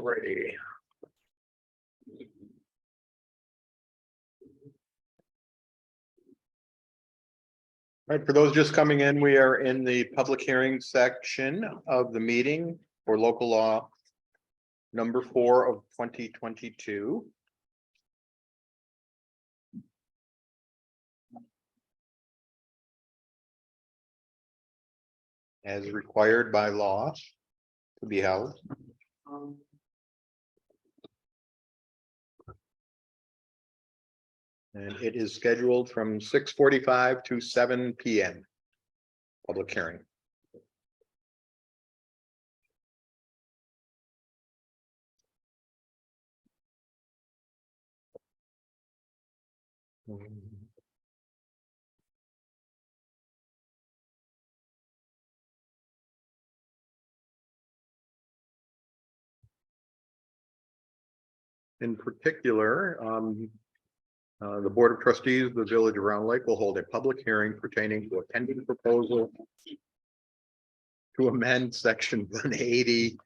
Alrighty. All right, for those just coming in, we are in the public hearing section of the meeting for local law number 4 of 2022. As required by law to be held. And it is scheduled from 6:45 to 7 p.m. Public hearing. In particular, the Board of Trustees of the Village of Round Lake will hold a public hearing pertaining to a pending proposal to amend section 180.5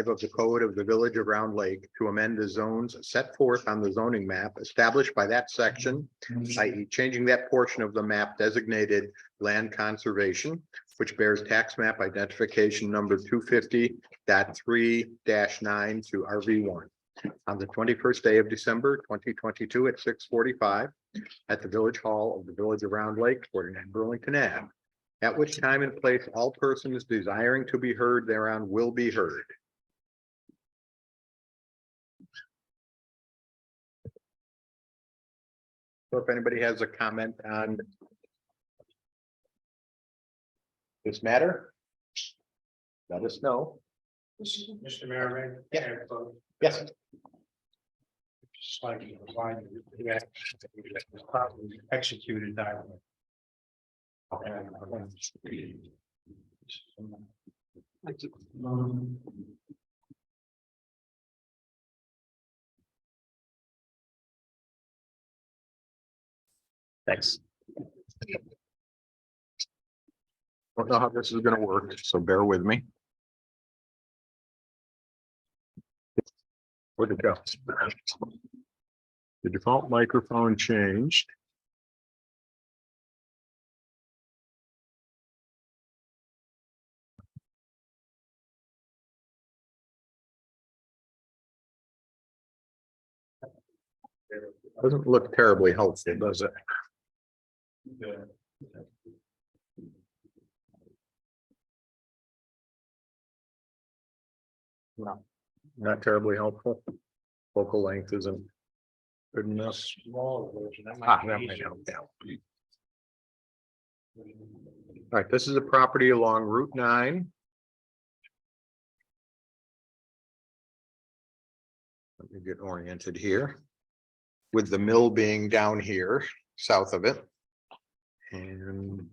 of the Code of the Village of Round Lake to amend the zones set forth on the zoning map established by that section, i.e. changing that portion of the map designated land conservation, which bears tax map identification number 250.3-9 to RV1. On the 21st day of December 2022 at 6:45 at the Village Hall of the Village of Round Lake, 49 Burlington Ave, at which time and place all persons desiring to be heard thereon will be heard. So if anybody has a comment on this matter, let us know. Mr. Mayor, Yeah. Yes. Slightly refined, properly executed that way. Thanks. Don't know how this is going to work, so bear with me. Where'd it go? The default microphone changed. Doesn't look terribly helpful, does it? No, not terribly helpful. Focal length isn't good enough. Small version. That Ah, might that be might easier. help now. All right, this is a property along Route 9. Let me get oriented here. With the mill being down here, south of it. And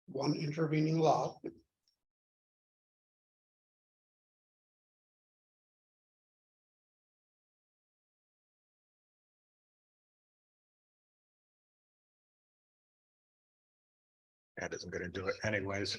One intervening lot. that isn't going to do it anyways.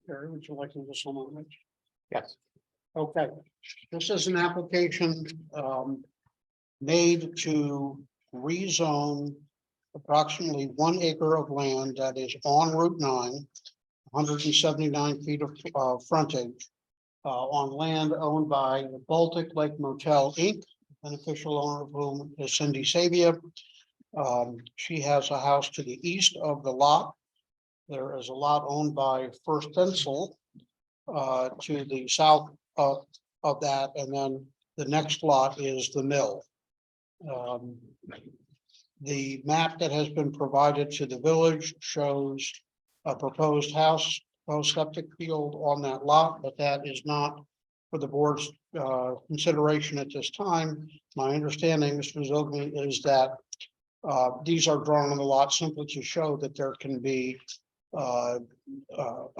Gary, would you like to just a moment? Yes. Okay, this is an application made to rezone approximately 1 acre of land that is on Route 9, 179 feet of frontage on land owned by the Baltic Lake Motel Inc., beneficial owner of whom is Cindy Sabia. She has a house to the east of the lot. There is a lot owned by First Stencil to the south of that, and then the next lot is the mill. The map that has been provided to the village shows a proposed house, proposed septic field on that lot, but that is not for the board's consideration at this time. My understanding, Mr. Zogby, is that these are drawn on the lot simply to show that there can be a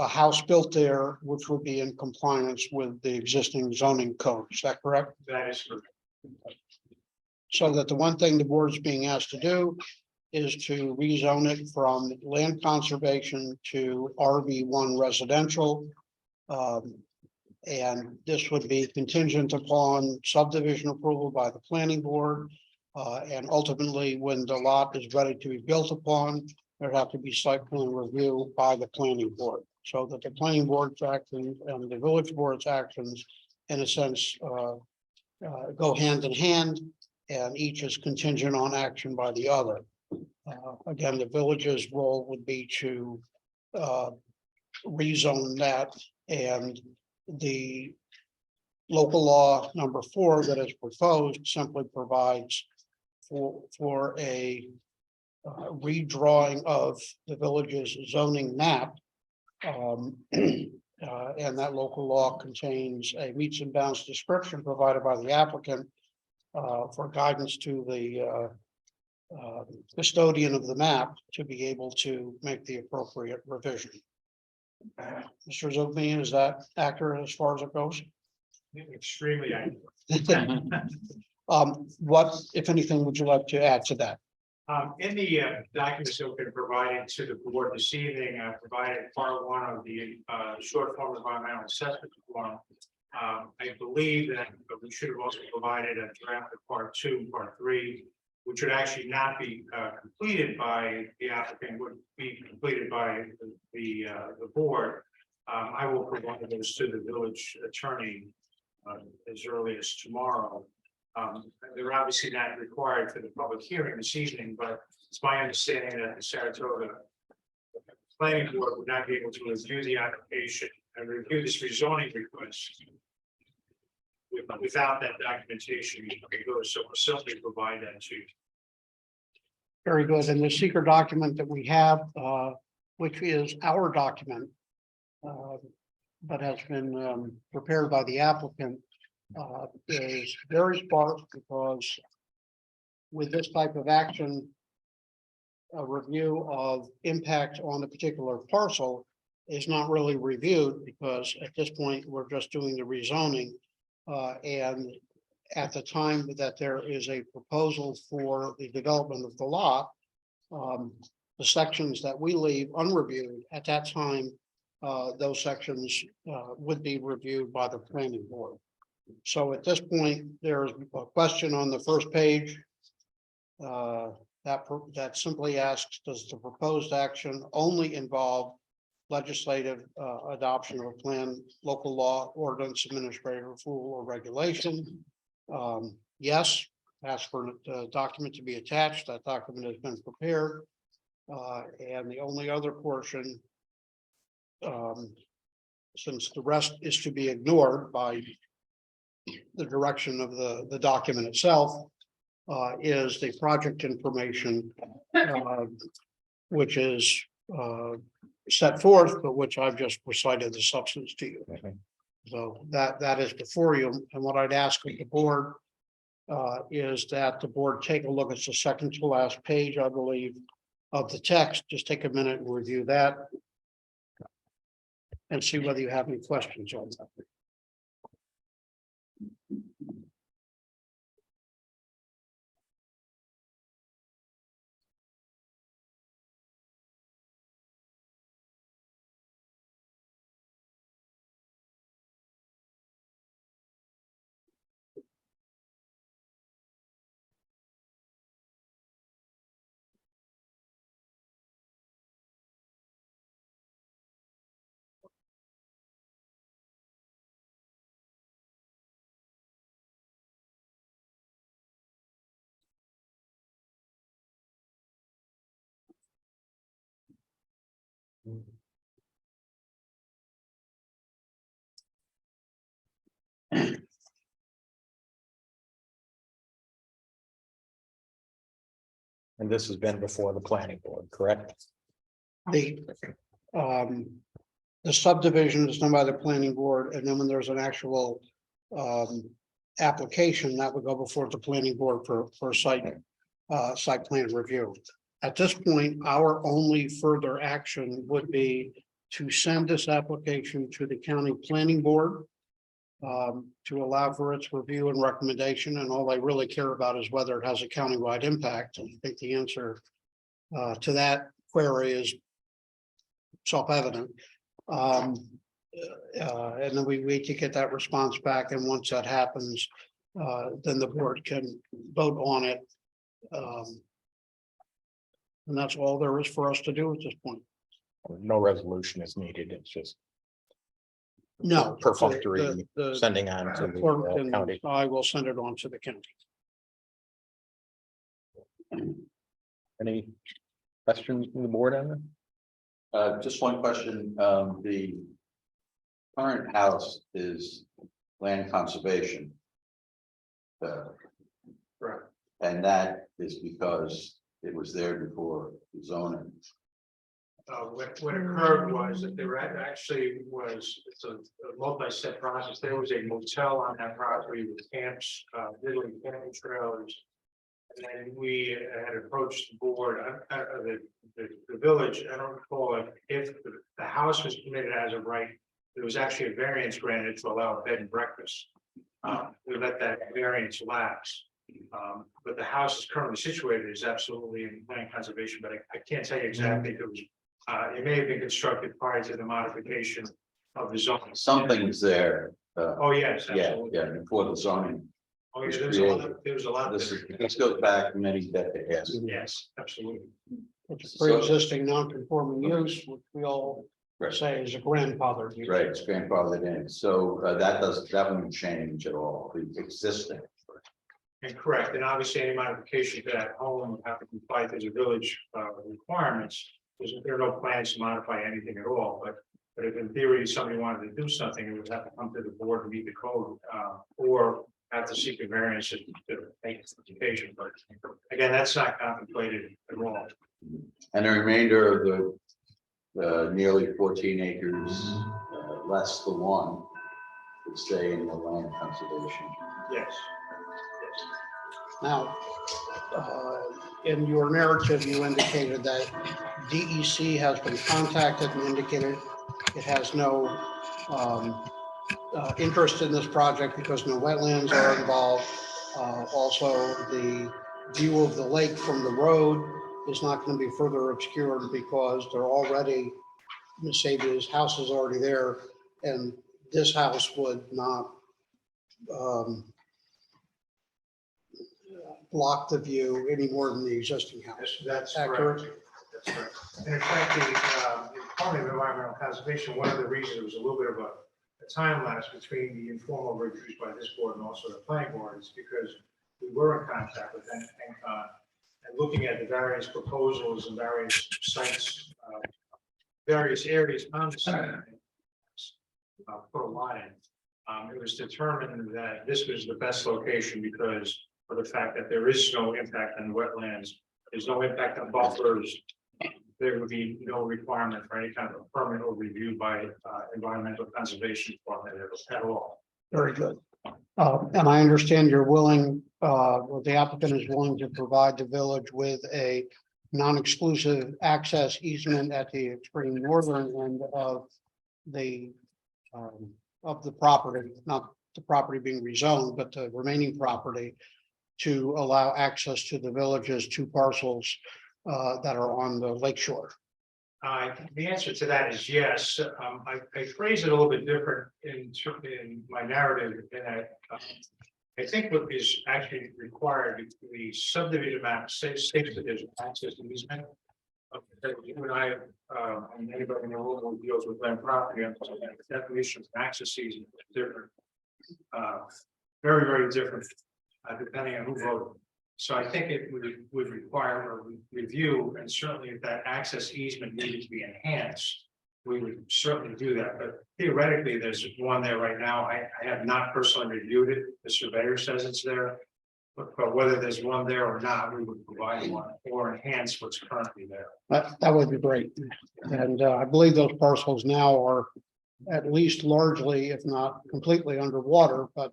house built there, which would be in compliance with the existing zoning code. Is that correct? That is correct. So that the one thing the board is being asked to do is to rezone it from land conservation to RV1 residential. And this would be contingent upon subdivision approval by the planning board. And ultimately, when the lot is ready to be built upon, there'd have to be site plan review by the planning board. So that the planning board's actions and the village board's actions, in a sense, go hand in hand, and each is contingent on action by the other. Again, the village's role would be to rezone that, and the local law number 4 that is proposed simply provides for a redrawing of the village's zoning map. And that local law contains a meets and bounds description provided by the applicant for guidance to the custodian of the map to be able to make the appropriate revision. Mr. Zogby, is that accurate as far as it goes? Extremely accurate. What, if anything, would you like to add to that? In the documents that have been provided to the board this evening, I provided part 1 of the short form environmental assessment form. I believe that we should have also provided a draft of part 2, and part 3, which would actually not be completed by the applicant, would be completed by the board. I will provide those to the village attorney as early as tomorrow. They're obviously not required for the public hearing this evening, but it's my understanding that the Saratoga planning board would not be able to review the application and review this rezoning request without that documentation. So we'll simply provide that to you. Very good. And the secret document that we have, which is our document, but has been prepared by the applicant, is very sparse, because with this type of action, a review of impact on a particular parcel is not really reviewed, because at this point, we're just doing the rezoning. And at the time that there is a proposal for the development of the lot, the sections that we leave unreviewed at that time, those sections would be reviewed by the planning board. So at this point, there's a question on the first page that simply asks, does the proposed action only involve legislative adoption of a plan, local law, ordinance, administrative rule, or regulation? Yes, ask for a document to be attached. That document has been prepared. And the only other portion, since the rest is to be ignored by the direction of the document itself, is the project information, which is set forth, but which I've just recited the substance to you. So that is before you. And what I'd ask of the board is that the board take a look at the second to last page, I believe, of the text. Just take a minute and review that and see whether you have any questions on that. And this has been before the planning board, correct? The, um, the subdivision is done by the planning board, and then when there's an actual, application, that would go before the planning board for site plan review. At this point, our only further action would be to send this application to the county planning board, to allow for its review and recommendation, and all they really care about is whether it has a countywide impact. And I think the answer to that query is self-evident. And then we wait to get that response back, and once that happens, then the board can vote on it. And that's all there is for us to do at this point. No resolution is needed, it's just No. perfunctory the sending on to clerk the and county. I will send it on to the county. Any questions from the board on that? Just one question, the current house is land conservation. Right. And that is because it was there before zoning. What occurred was that there actually was, it's a multi-step process. There was a motel on that property with camps, literally camping trailers. And then we had approached the board, the village, I don't recall if the house was permitted as of right. There was actually a variance granted to allow a bed and breakfast. We let that variance lapse. But the house is currently situated is absolutely in land conservation, but I can't tell you exactly if it was. It may have been constructed prior to the modification of the zone. Something's there. Oh, yes, Yeah, absolutely. yeah, before the zoning. Oh, yeah, there was a lot. This goes back many decades. Yes, absolutely. It's a pre-existing non-conforming use, which we all Right. say is a grandfather use. Right, it's grandfathered in, so that wouldn't change at all, the existing. And correct, and obviously any modification to that home would have to comply to the village requirements. There are no plans to modify anything at all, but if in theory somebody wanted to do something, it would have to come to the board to meet the code, or have to seek a variance to make its application. But again, that's not contemplated at all. And the remainder of the nearly 14 acres, less the one, would stay in the land conservation. Yes. Now, in your narrative, you indicated that DEC has been contacted and indicated it has no interest in this project because no wetlands are involved. Also, the view of the lake from the road is not going to be further obscured because they're already, Ms. Sabia's house is already there, and this house would not block the view any more than the existing house. That's accurate. correct. That's correct. And in fact, the Department of Environmental Conservation, one of the reasons there was a little bit of a time lapse between the informal reviews by this board and also the planning board is because we were in contact with NCON and looking at the various proposals and various sites, various areas on the site. Put a line. It was determined that this was the best location because of the fact that there is no impact on wetlands. There's no impact on buffers. There would be no requirement for any kind of permit or review by environmental conservation department at all. Very good. And I understand you're willing, well, the applicant is willing to provide the village with a non-exclusive access easement at the extreme northern end of the property, not the property being rezoned, but the remaining property to allow access to the village's two parcels that are on the lake shore. The answer to that is yes. I phrase it a little bit different in my narrative in that I think what is actually required, the subdivision map states that there's access to easement. You and I, and anybody in the world who deals with land property, understand the definition of access easement is different. Very, very different, depending on who voted. So I think it would require a review, and certainly if that access easement needed to be enhanced, we would certainly do that, but theoretically, there's one there right now. I have not personally reviewed it. The surveyor says it's there. But whether there's one there or not, we would provide one or enhance what's currently there. That would be great. And I believe those parcels now are at least largely, if not completely underwater, but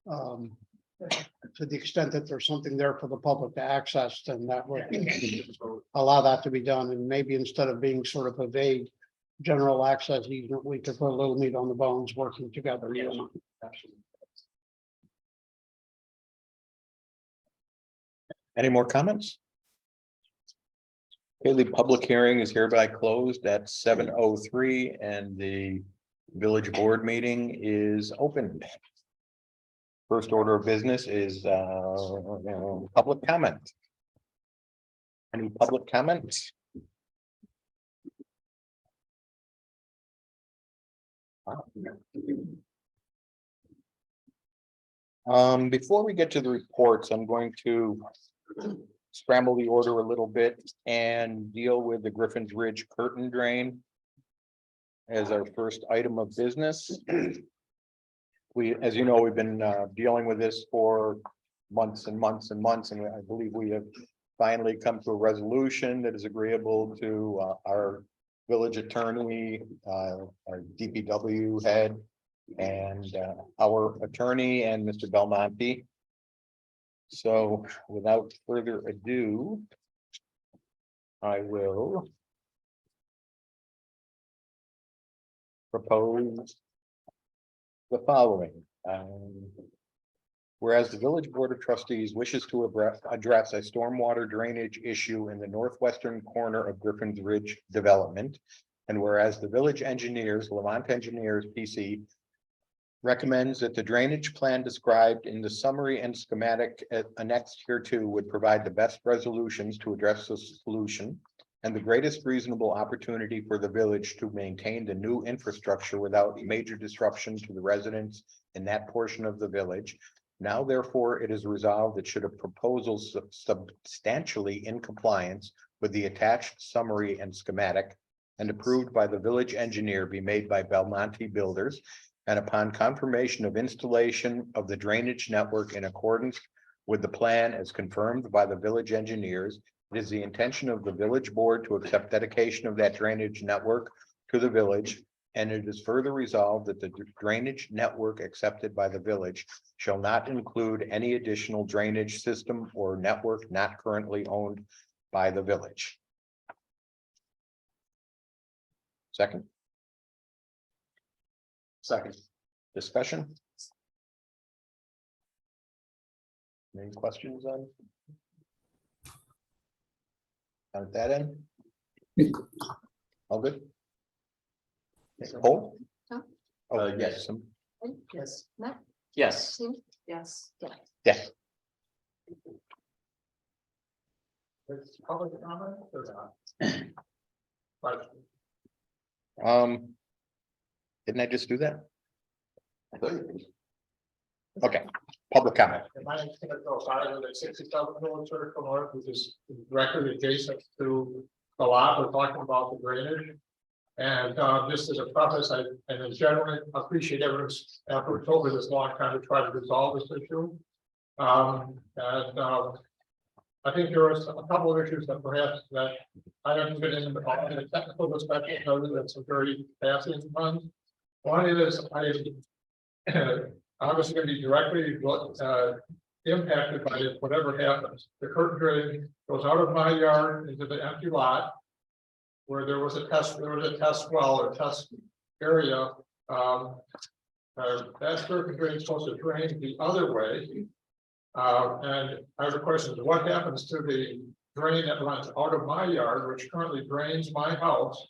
to the extent that there's something there for the public to access, then that would allow that to be done. And maybe instead of being sort of a vague general access easement, we could put a little meat on the bones working together. You know? Absolutely. Any more comments? Okay, the public hearing is hereby closed at 7:03 and the village board meeting is opened. First order of business is public comment. Any public comments? Before we get to the reports, I'm going to scramble the order a little bit and deal with the Griffin's Ridge curtain drain as our first item of business. We, as you know, we've been dealing with this for months and months and months, and I believe we have finally come to a resolution that is agreeable to our village attorney, our DPW head, and our attorney and Mr. Belmonte. So without further ado, I will propose the following. Whereas the village board of trustees wishes to address a stormwater drainage issue in the northwestern corner of Griffin's Ridge development. And whereas the village engineers, Lamont Engineers PC, recommends that the drainage plan described in the summary and schematic annexed hereto would provide the best resolutions to address the solution and the greatest reasonable opportunity for the village to maintain the new infrastructure without major disruption to the residents in that portion of the village. Now, therefore, it is resolved that should a proposal substantially in compliance with the attached summary and schematic and approved by the village engineer be made by Belmonte Builders, and upon confirmation of installation of the drainage network in accordance with the plan as confirmed by the village engineers, it is the intention of the village board to accept dedication of that drainage network to the village. And it is further resolved that the drainage network accepted by the village shall not include any additional drainage system or network not currently owned by the village. Second. Second. Discussion. Any questions on that end? All good? Cole? Huh? Yes. Yes. Matt? Yes. Tim? Yes. Yeah. Yeah. Public comment or not? Didn't I just do that? Okay, public comment. My name's Kenneth O'Sullivan, I live at 67 Village Circle North, which is directly adjacent to the lot we're talking about, the drainage. And just as a preface, I generally appreciate everyone's effort over this long time to try to resolve this issue. I think there are a couple of issues that perhaps that I haven't been in the technical perspective, other than some very passing ones. One is obviously going to be directly impacted by whatever happens. The curtain drain goes out of my yard into the empty lot where there was a test well or test area. That curtain drain is supposed to drain the other way. And I have a question: what happens to the drain that runs out of my yard, which currently drains my house?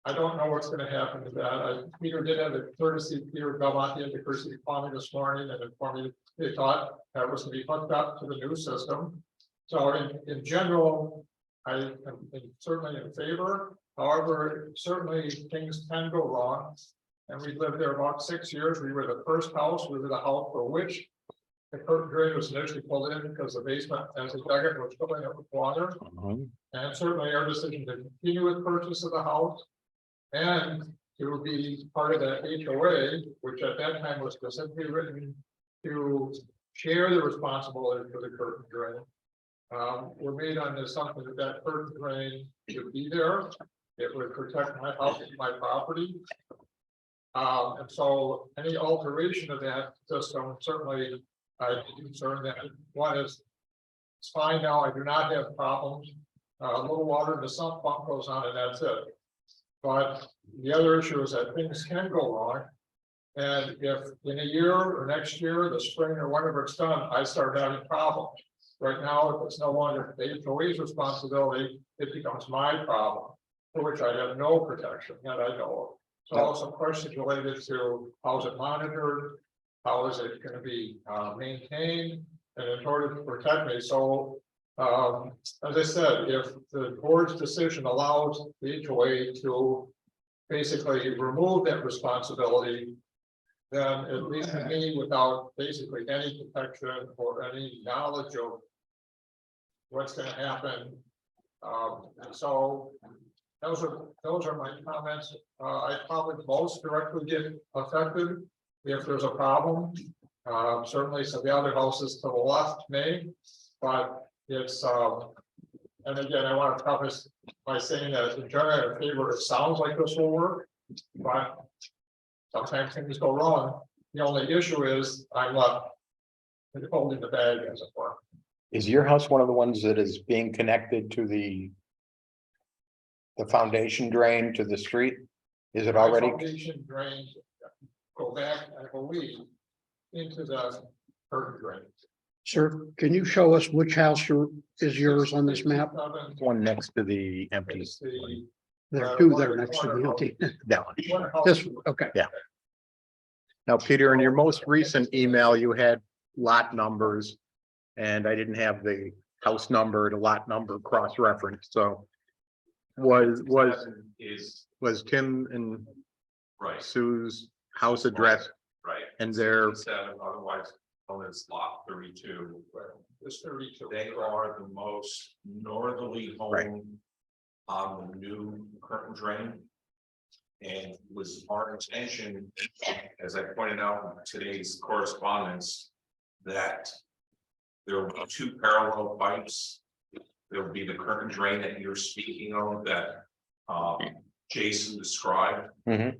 I don't know what's going to happen to that. Peter did have a courtesy, Peter Belmonte had the courtesy to call me this morning and inform me they thought that was to be hooked up to the new system. So in general, I am certainly in favor. However, certainly things can go wrong. And we lived there about 6 years. We were the first house, we were the house for which The curtain drain was initially pulled in because the basement, as a dug it, was filling up with water. And certainly our decision to continue with purchase of the house. And to be part of that HOA, which at that time was specifically written to share the responsibility for the curtain drain. Were made on the assumption that that curtain drain would be there. It would protect my house and my property. And so any alteration of that system, certainly I'd be concerned that one is, it's fine now, I do not have problems. A little water in the sump pump goes on and that's it. But the other issue is that things can go wrong. And if in a year or next year, the spring or whenever it's done, I start having problems. Right now, if it's no longer the HOA's responsibility, it becomes my problem, for which I have no protection that I know of. So also questions related to how is it monitored? How is it going to be maintained? And in order to protect me, so as I said, if the board's decision allows the HOA to basically remove that responsibility, then it leaves me without basically any protection or any knowledge of what's going to happen. And so those are my comments. I probably most directly get affected if there's a problem. Certainly some of the other houses to the left may, but it's and again, I want to preface by saying that in general, in favor, it sounds like this will work, but sometimes things go wrong. The only issue is I'm left holding the bag, as it were. Is your house one of the ones that is being connected to the foundation drain to the street? Is it My already? foundation drains go back, I believe, into the curtain drain. Sir, can you show us which house is yours on this map? One next to the empty. It's the There are two there next to the empty. That one. one house. This one, okay. Now, Peter, in your most recent email, you had lot numbers. And I didn't have the house number to lot number cross-referenced, so. Was Tim and Right, Sue's house address right. and their, 67, otherwise known as lot 32. This 32. They are the most northerly Right. home on the new curtain drain. And was our intention, as I pointed out in today's correspondence, that there will be two parallel pipes. There will be the curtain drain that you're speaking of that Jason described. Mhm.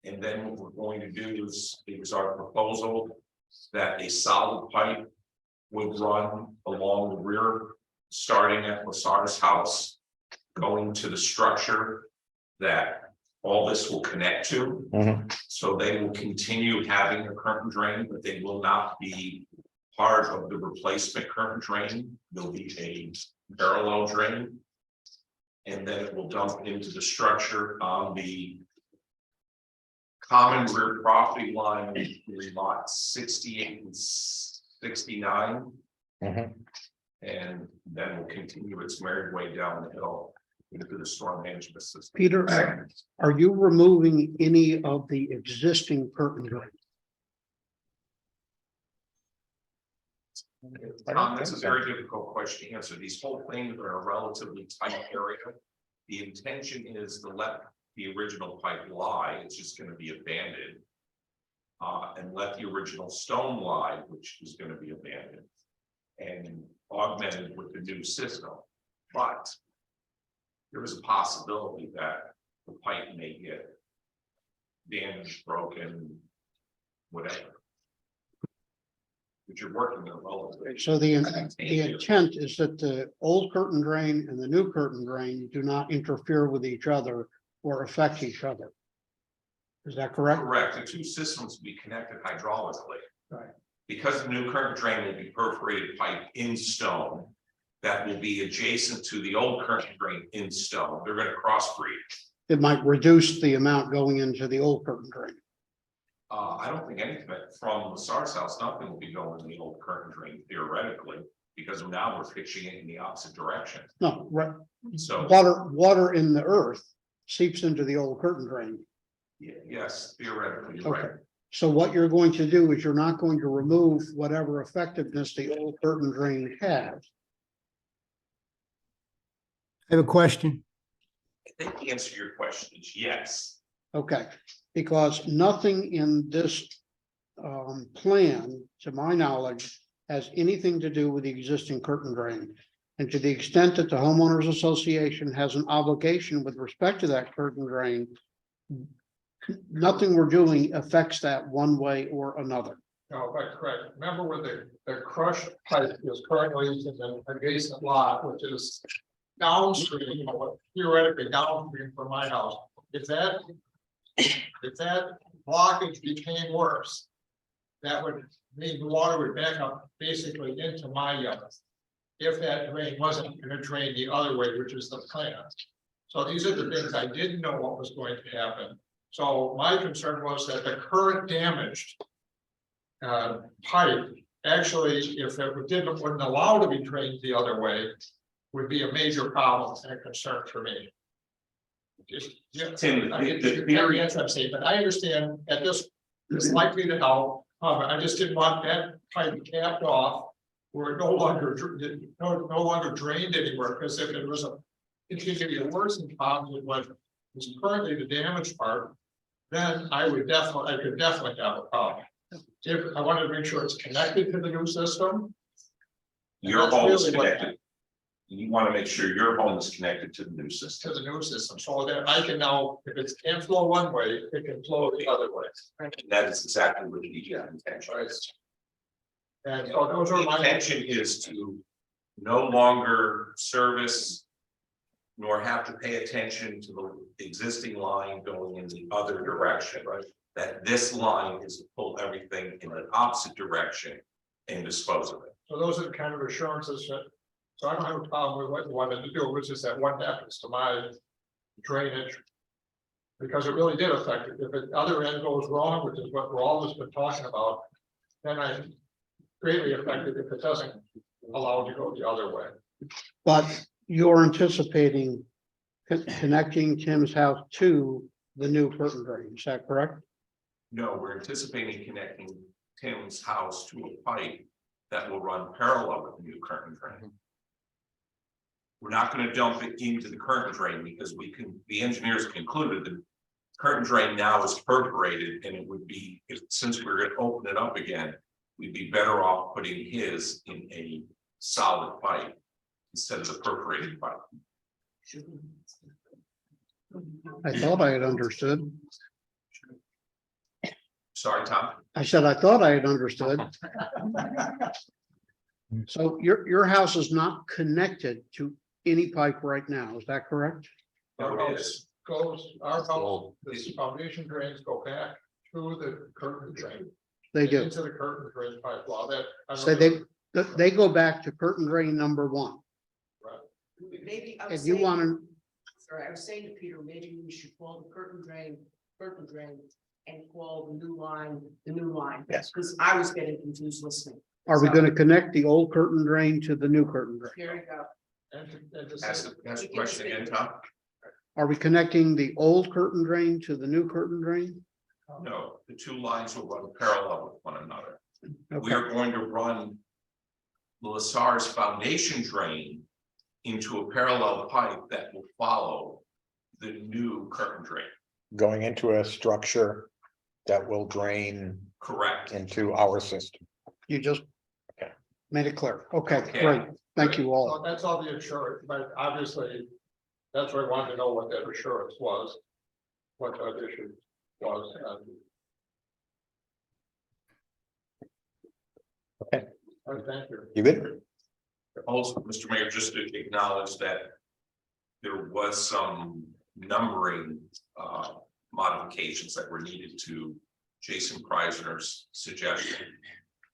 And then what we're going to do is, it was our proposal that a solid pipe would run along the rear, starting at Lasar's house, going to the structure that all this will connect to. Mhm. So they will continue having a curtain drain, but they will not be part of the replacement curtain drain. There'll be a parallel drain. And then it will dump into the structure on the common rear property line, lot 68 and 69. Mhm. And then will continue its merry way down the hill into the storm management system. Peter, are you removing any of the existing curtain drain? That's a very difficult question to answer. These whole things are a relatively tight area. The intention is to let the original pipe lie, it's just gonna be abandoned. And let the original stone lie, which is gonna be abandoned. And augmented with the new system. But there is a possibility that the pipe may get damaged, broken, whatever. But you're working on all of it. So the intent is that the old curtain drain and the new curtain drain do not interfere with each other or affect each other. Is that correct? Correct, the two systems will be connected hydraulically. Right. Because the new current drain will be perforated pipe in stone. That will be adjacent to the old current drain in stone, they're gonna crossbreed. It might reduce the amount going into the old curtain drain. I don't think anything from Lasar's house, nothing will be going in the old current drain theoretically, because now we're pitching it in the opposite direction. No, right, So, water in the earth seeps into the old curtain drain. yes, theoretically, you're right. Okay. So what you're going to do is you're not going to remove whatever effectiveness the old curtain drain has. I have a question. I think the answer to your question is yes. Okay, because nothing in this plan, to my knowledge, has anything to do with the existing curtain drain. And to the extent that the homeowners association has an obligation with respect to that curtain drain, nothing we're doing affects that one way or another. No, that's correct. Remember where the crushed pipe is currently in the adjacent lot, which is downstream, theoretically downstream from my house. If that blockage became worse, that would mean the water would back up basically into my yard. If that drain wasn't gonna drain the other way, which is the plan. So these are the things I didn't know what was going to happen. So my concern was that the current damaged pipe, actually, if it wouldn't allow to be drained the other way, would be a major problem and a concern for me. Tim, the theory- That's what I'm saying, but I understand that this is likely to help. I just didn't want that pipe capped off where it no longer drained anywhere, because if it was a continually worsened problem with what is currently the damaged part, then I could definitely have a problem. If I wanted to make sure it's connected to the new system. Your That's home is really what- connected. You want to make sure your home is connected to the new system. To the new system, so that I can now, if it can't flow one way, it can flow the other way. And that is exactly what the intention is. And so those are The my. intention is to no longer service nor have to pay attention to the existing line going in the other direction, right? That this line is to pull everything in the opposite direction and dispose of it. So those are the kind of assurances that, so I don't have a problem with what you wanted to do, which is that what happens to my drainage. Because it really did affect it. If the other end goes wrong, which is what we're always been talking about, then I'm greatly affected if it doesn't allow it to go the other way. But you're anticipating connecting Tim's house to the new curtain drain, is that correct? No, we're anticipating connecting Tim's house to a pipe that will run parallel with the new curtain drain. We're not going to dump it into the curtain drain because the engineers concluded the curtain drain now is perforated, and it would be, since we're going to open it up again, we'd be better off putting his in a solid pipe instead of the perforated pipe. I thought I had understood. Sorry, Tom. I said, I thought I had understood. So your house is not connected to any pipe right now, is that correct? No, Our it house is. our house, the foundation drains go back to the curtain drain. They do. Into the curtain drain pipe law that. I don't So know. they go back to curtain drain number one. Maybe I And was you saying, want to, sorry, I was saying to Peter, maybe we should call the curtain drain, and call the new line. Yes. Because I was getting confused listening. are we So, going to connect the old curtain drain to the new curtain drain? Here you go. And to Ask say- the question again, Tom. Are we connecting the old curtain drain to the new curtain drain? No, the two lines will run parallel with one another. We Okay, are going to run Lasar's foundation drain into a parallel pipe that will follow the new curtain drain. Going into a structure that will drain Correct. into our system. you just Okay. made it clear. Okay, Okay. great. Thank you So all. that's all the insurance, but obviously, that's why I wanted to know what that assurance was. What that issue was. Okay. Thank you. You good? Also, Mr. Mayor, just to acknowledge that there was some numbering modifications that were needed to Jason Preisner's suggestion.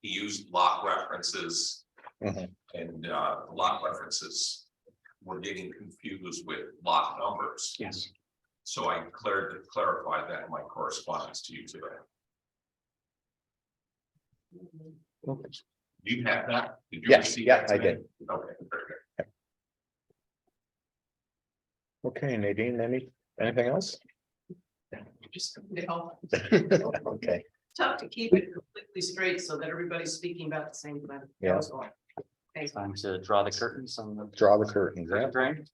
He used lot references Mhm. and lot references were getting confused with lot numbers. Yes. So I clarified that in my correspondence to you today. Okay. Do you have that? Did you Yes, receive yeah, that I today? did. Okay, very good. Okay, Nadine, anything else? Just to help. Okay, tough to keep it completely straight so that everybody's speaking about the same thing. Yeah. That was all. Thanks. Time to draw the curtains on the Draw the curtains. Yeah. drain.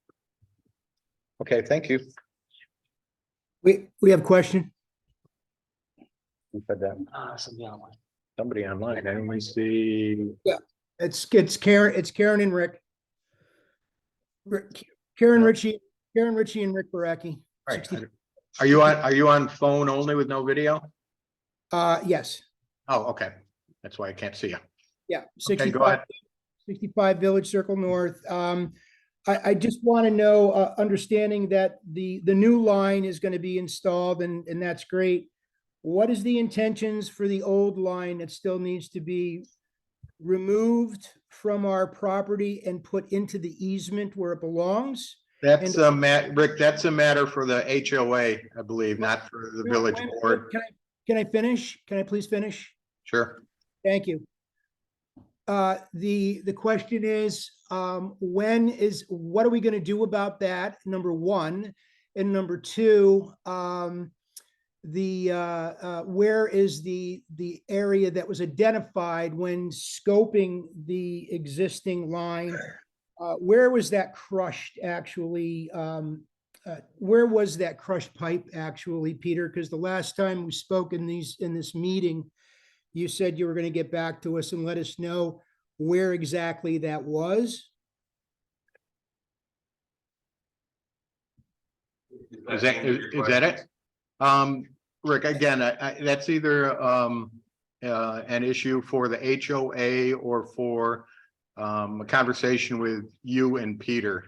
Okay, thank you. We have a question. You said that. Somebody online. Somebody online. I only see. It's Karen and Rick. Karen Ritchie and Rick Baracki. Right. Are you on phone only with no video? Yes, Oh, okay. That's why I can't see you. yeah. Okay, go ahead. 65 Village Circle North. I just want to know, understanding that the new line is going to be installed and that's great. What is the intentions for the old line that still needs to be removed from our property and put into the easement where it belongs? That's Rick, that's a matter for the HOA, I believe, not for the village board. Can I finish? Can I please finish? Sure. Thank you. The question is, what are we going to do about that? Number one, and number two, where is the area that was identified when scoping the existing line? Where was that crushed actually? Where was that crushed pipe actually, Peter? Because the last time we spoke in this meeting, you said you were going to get back to us and let us know where exactly that was. Is that it? Rick, again, that's either an issue for the HOA or for a conversation with you and Peter.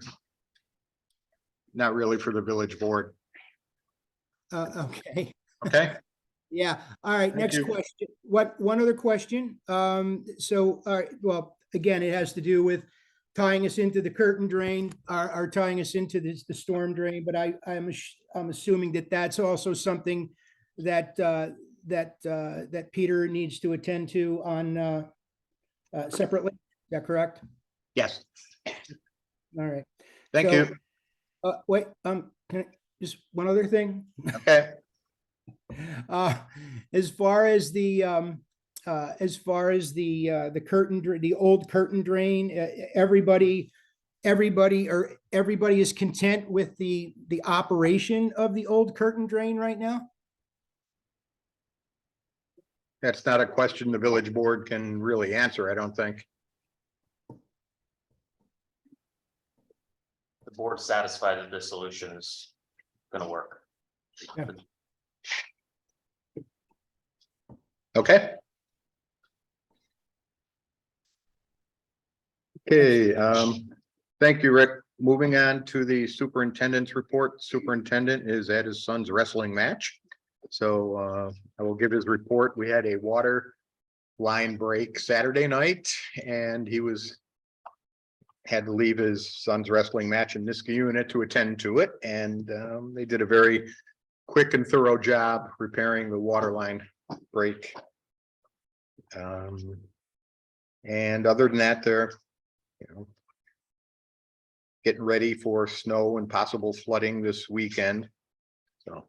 Not really for the village board. Okay. Okay. Yeah. All right. Thank Next you. question. One other question. So, all right, well, again, it has to do with tying us into the curtain drain, or tying us into the storm drain. But I'm assuming that that's also something that that Peter needs to attend to on separately. Is that correct? Yes. All right. Thank So, you. Wait, can I, just one other thing? Okay. As far as the curtain, the old curtain drain, everybody is content with the operation of the old curtain drain right now? That's not a question the village board can really answer, I don't think. The board's satisfied that this solution is gonna work. Yeah. Okay. Okay, thank you, Rick. Moving on to the superintendent's report. Superintendent is at his son's wrestling match. So I will give his report. We had a water line break Saturday night and he had to leave his son's wrestling match in Niskayuna to attend to it. And they did a very quick and thorough job repairing the water line break. And other than that, they're, getting ready for snow and possible flooding this weekend. So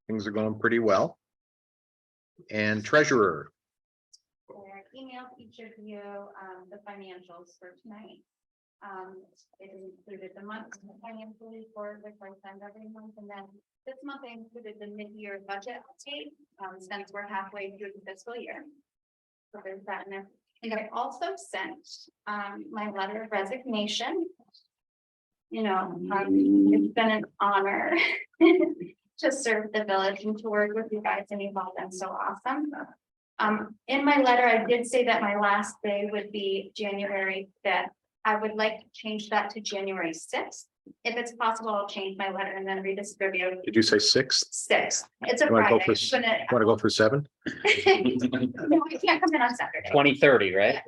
things are going pretty well. And treasurer. I emailed each of you the financials for tonight. It included the month's financial report, which I send every month, and then this month I included the mid-year budget update, since we're halfway through the fiscal year. So there's that in there. And I also sent my letter of resignation. It's been an honor to serve the village and to work with you guys, and you've all been so awesome. In my letter, I did say that my last day would be January 5th. I would like to change that to January 6th. If it's possible, I'll change my letter and then redistribute. Did you say 6th? 6th. It's a You wanna go Friday. for It's gonna- Want to go for 7? No, I can't come in on Saturday. 2030, right?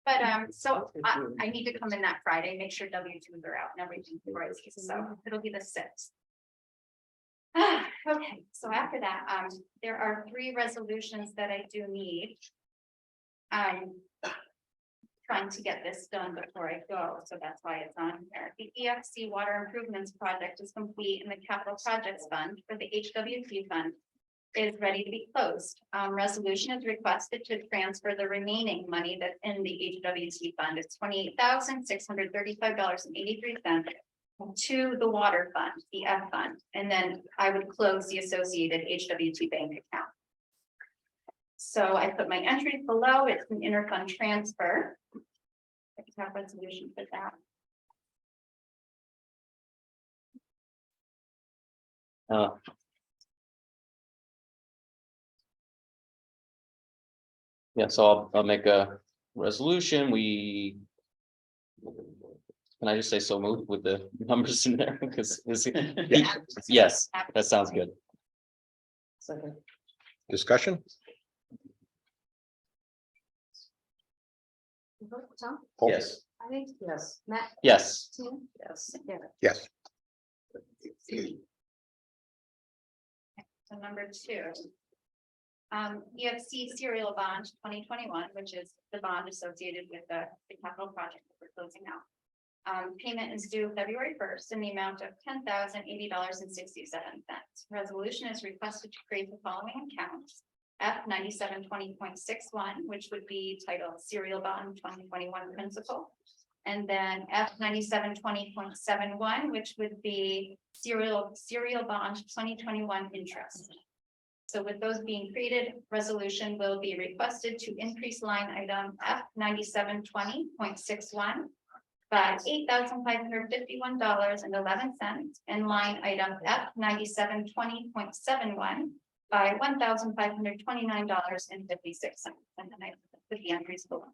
But so I need to come in that Friday, make sure W-2s are out and everything for us, so it'll be the 6th. Okay, so after that, there are 3 resolutions that I do need. Trying to get this done before I go, so that's why it's on here. The EFC Water Improvements Project is complete in the Capital Projects Fund for the HWP Fund. is ready to be closed. Resolution is requested to transfer the remaining money that's in the HWT fund. It's $28,635.83 to the water fund, the F fund, and then I would close the associated HWT bank account. So I put my entries below. It's an interfund transfer. I can have resolution for that. Yeah, so I'll make a resolution. Can I just say so moved with the numbers in there? Because yes, that sounds good. Second. Discussion? Tom? Yes. I think, yes. Matt? Yes. Tim? Yes. Yeah. Yes. So number 2. EFC serial bond 2021, which is the bond associated with the capital project that we're closing out. Payment is due February 1st in the amount of $10,080.67. Resolution is requested to create the following accounts. F9720.61, which would be titled serial bond 2021 principal. And then F9720.71, which would be serial bond 2021 interest. So with those being created, resolution will be requested to increase line item F9720.61 by $8,551.11 and line item F9720.71 by $1,529.56. And then I put the entries below.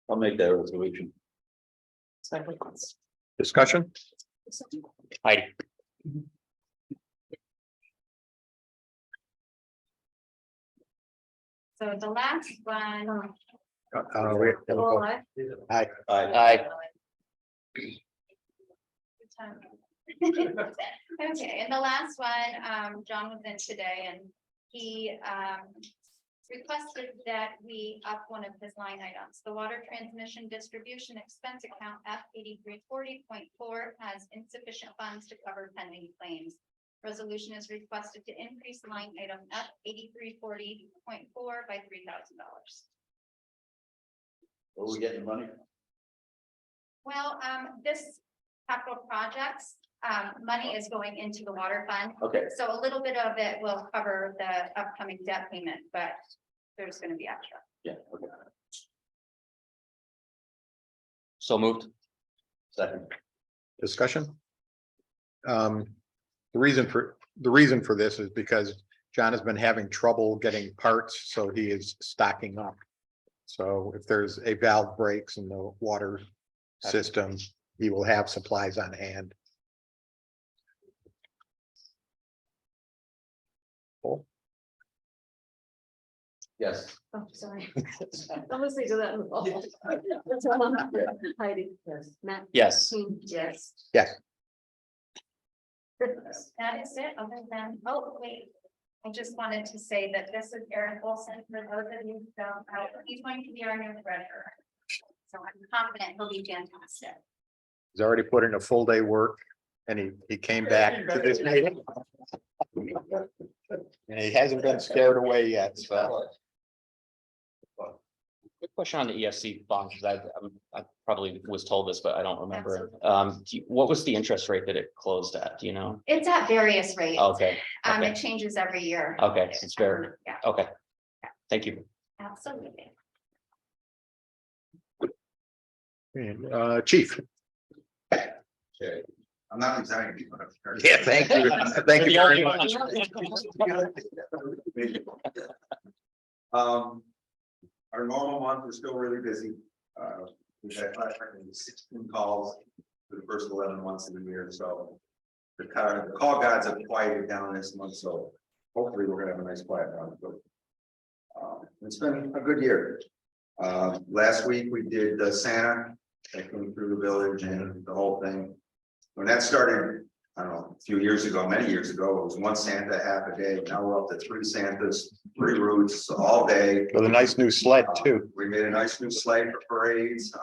I'll make that resolution. Second. Discussion? Heidi. So the last one. Wait, All right. Aye. Aye. Okay, and the last one, John was in today and he requested that we up one of his line items. The water transmission distribution expense account F8340.4 has insufficient funds to cover pending claims. Resolution is requested to increase line item F8340.4 by $3,000. Where are we getting the money? Well, this capital projects, money is going into the water fund. Okay. So a little bit of it will cover the upcoming debt payment, but there's gonna be extra. Yeah, okay. So moved. Second. Discussion? The reason for this is because John has been having trouble getting parts, so he is stocking up. So if there's a valve breaks in the water system, he will have supplies on hand. Yes. Oh, sorry. I'm listening to that. Heidi. Yes. Matt? Yes. Tim? Yes. Yes. That is it, other than, oh, wait. I just wanted to say that this is Eric Wilson, for those of you who don't know, he's going to be our new treasurer. So I'm confident he'll be fantastic. He's already put in a full day work and he came back to this meeting. And he hasn't been scared away yet, so. Quick question on the EFC bond, because I probably was told this, but I don't remember. What was the interest rate that it closed at? Do you know? It's at various rates. Okay, okay. It changes every year. Okay, so it's fair. Yeah, Okay. Thank you. absolutely. And, Chief. Okay. I'm not exactly. Yeah, thank you. Thank you very much. Our normal month is still really busy. We've had 516 calls for the first 11 months of the year, so the call guides have quieted down this month, so hopefully we're gonna have a nice quiet month. But it's been a good year. Last week we did the Santa that came through the village and the whole thing. When that started, I don't know, a few years ago, many years ago, it was one Santa half a day. Now we're up to 3 Santas, 3 routes all day. With a nice new sled too. We made a nice new sled for parades.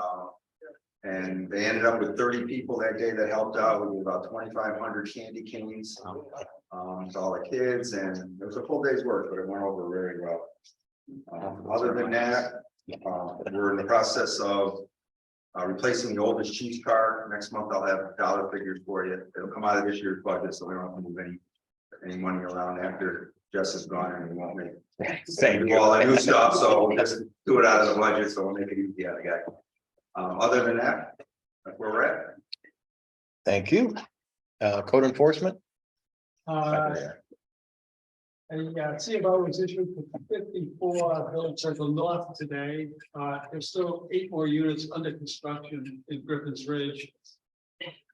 And they ended up with 30 people that day that helped out. We did about 2,500 candy canes. To all the kids, and it was a full day's work, but it went over very well. Other than that, we're in the process of replacing the oldest cheese car. Next month I'll have dollar figures for you. It'll come out of this year's budget, so we don't have to move any money around after Jess is gone, and we won't make do all that new stuff, so we'll just do it out of the budget, so we'll make it easy on the guy. Other than that, that's where we're at. Thank you. Code enforcement? CFO was issued for 54 Village Circle North today. There's still 8 more units under construction in Griffin's Ridge.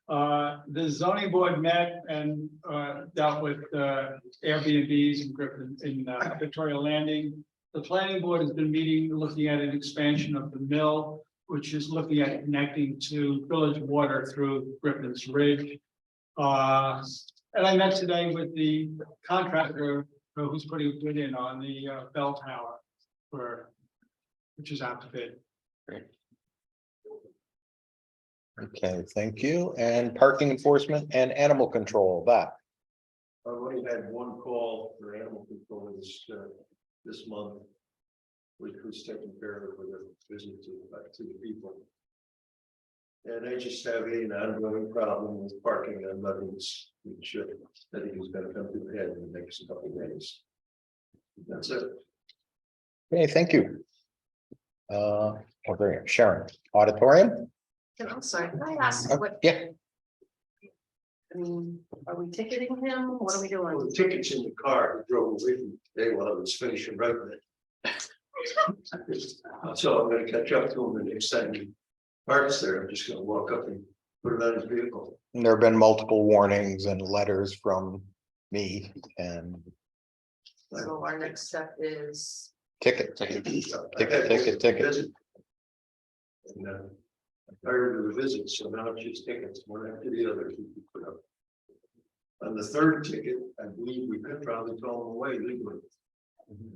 The zoning board met and dealt with Airbnbs in Griffin in Victoria Landing. The planning board has been meeting, looking at an expansion of the mill, which is looking at connecting to village water through Griffin's Ridge. And I met today with the contractor who's putting a bid in on the bell tower which is out to bid. Okay, thank you. And parking enforcement and animal control, that. I've only had one call for animal control this month, which was taken care of with a visit to the people. And I just have an ongoing problem with parking on Levin's, which I think is going to come to the head in the next couple of days. That's it. Okay, thank you. Over here, Sharon, auditorium? I'm sorry, can I ask what? Yeah. I mean, are we ticketing him? What are we doing? Well, the tickets in the car, I drove away from today while I was finishing writing it. So I'm gonna catch up to him the next time he parks there. I'm just gonna walk up and put it on his vehicle. There have been multiple warnings and letters from me and So our next step is. ticket. And I'm tired of the visits, so now it's just tickets, one after the other. He put up. On the third ticket, I believe we could probably throw him away legally.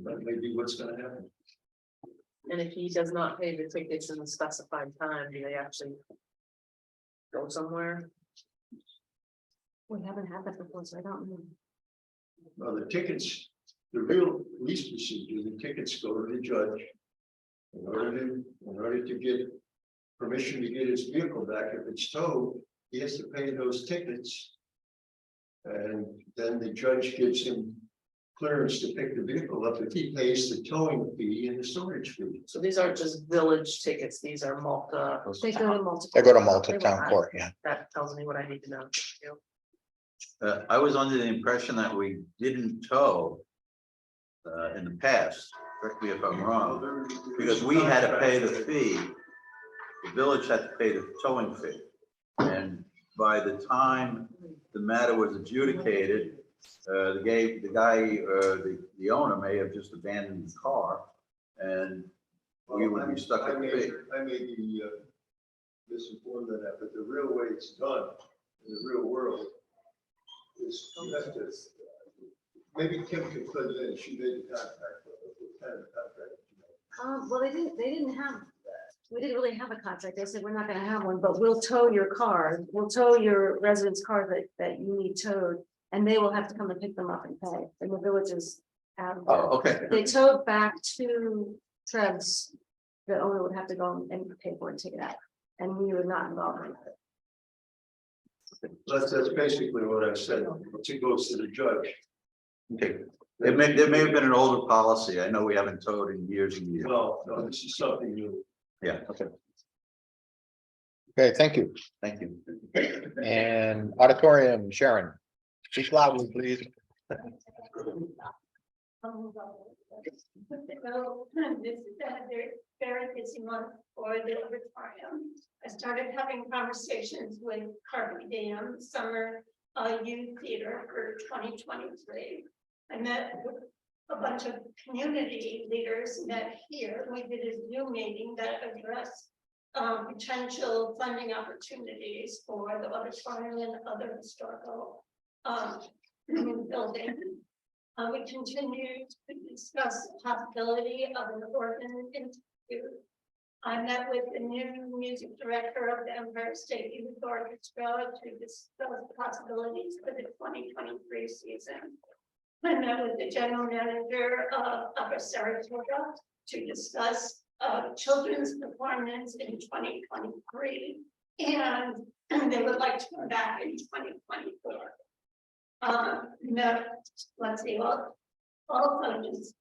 That may be what's gonna happen. And if he does not pay the tickets in the specified time, do they actually go somewhere? We haven't had that before, so I don't know. Well, the tickets, the real police procedure, the tickets go to the judge. In order to get permission to get his vehicle back, if it's towed, he has to pay those tickets. And then the judge gives him clearance to pick the vehicle up if he pays the towing fee and the storage fee. So these aren't just village tickets, these are they go to multiple. They go to multi-town court, yeah. That tells me what I need to know. I was under the impression that we didn't tow in the past, correct me if I'm wrong, because we had to pay the fee. The village had to pay the towing fee. And by the time the matter was adjudicated, the owner may have just abandoned the car and we would be stuck at the fee. I may be misinformed on that, but the real way it's done in the real world is you have to, maybe Kim can put it in, she made the contract. Well, they didn't have, we didn't really have a contract. They said, we're not gonna have one, but we'll tow your car. We'll tow your resident's car that you need towed. And they will have to come and pick them up and pay. And the village is out of there. Oh, okay. If they towed back to Trev's, the owner would have to go and pay for it and take it out. And we were not involved in it. That's basically what I said. It goes to the judge. Okay. There may have been an older policy. I know we haven't towed in years and years. Well, no, this is something new. Yeah, okay. Okay, thank you. Thank you. And auditorium, Sharon. Speak loudly, please. So this is a very busy month for the auditorium. I started having conversations with Carby Dam Summer Youth Theater for 2023. I met with a bunch of community leaders met here. We did a Zoom meeting that addressed potential funding opportunities for the auditorium and other historical building. We continue to discuss the possibility of an organ institute I met with the new music director of the Empire State Youth Orchestra to discuss possibilities for the 2023 season. I met with the general manager of Upper Saratoga to discuss children's performance in 2023. And they would like to come back in 2024. No, let's see, well, also just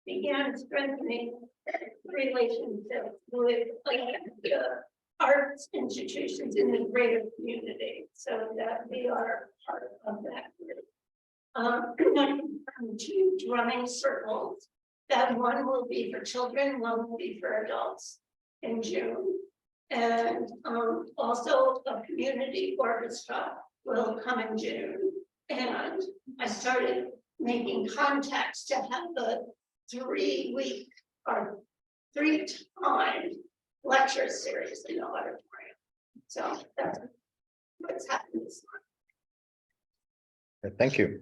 began strengthening relationships with the arts institutions in the greater community, so that we are part of that group. Two drumming circles, that one will be for children, one will be for adults in June. And also a community orchestra will come in June. And I started making contacts to have the 3-week or 3-time lecture series in the auditorium. So that's what's happened this month. Thank you.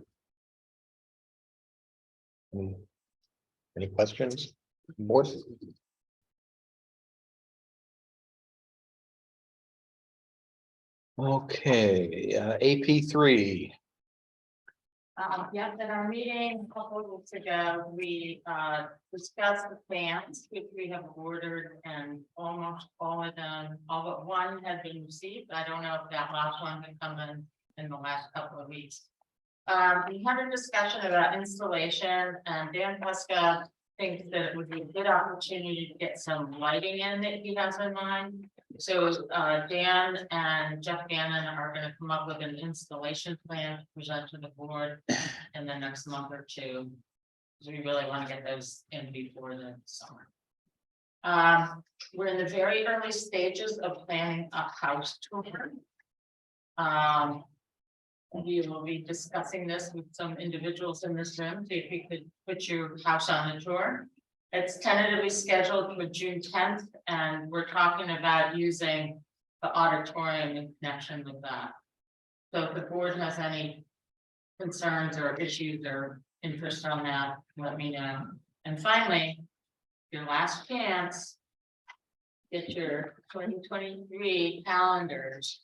Any questions? Board? Okay, AP3. Yes, at our meeting a couple of weeks ago, we discussed the fans, which we have ordered, and almost all of them, all but one has been received. I don't know if that last one can come in the last couple of weeks. We had a discussion about installation, and Dan Pesca thinks that it would be a good opportunity to get some lighting in that he has in mind. So Dan and Jeff Gannon are going to come up with an installation plan to present to the board in the next month or two. So we really want to get those in before the summer. We're in the very early stages of planning a house tour. We will be discussing this with some individuals in this room, see if we could put your house on a tour. It's tentatively scheduled for June 10th, and we're talking about using the auditorium in connection with that. So if the board has any concerns or issues or interest on that, let me know. And finally, your last chance, get your 2023 calendars.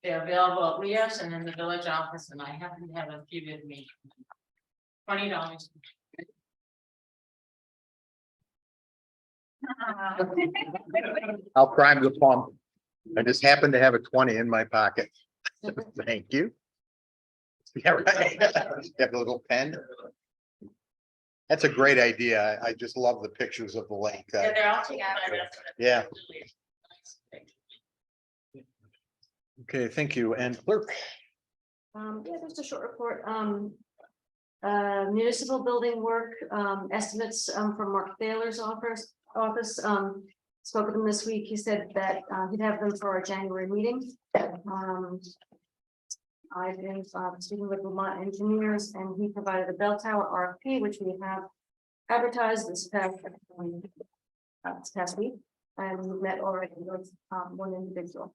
They're available at Leo's and in the village office, and I happen to have a few with me. $20. I'll prime the pump. I just happen to have a 20 in my pocket. Thank you. Yeah, right. Have a little pen. That's a great idea. I just love the pictures of the lake. Yeah, they're all together. Yeah. Okay, thank you. And clerk. Yeah, just a short report. Municipal building work, estimates, from Mark Thaler's office. Spoke with him this week. He said that, he'd have them for our January meeting. I've been, speaking with Vermont engineers, and he provided a bell tower RFP, which we have advertised this past week. And we met already with, one individual.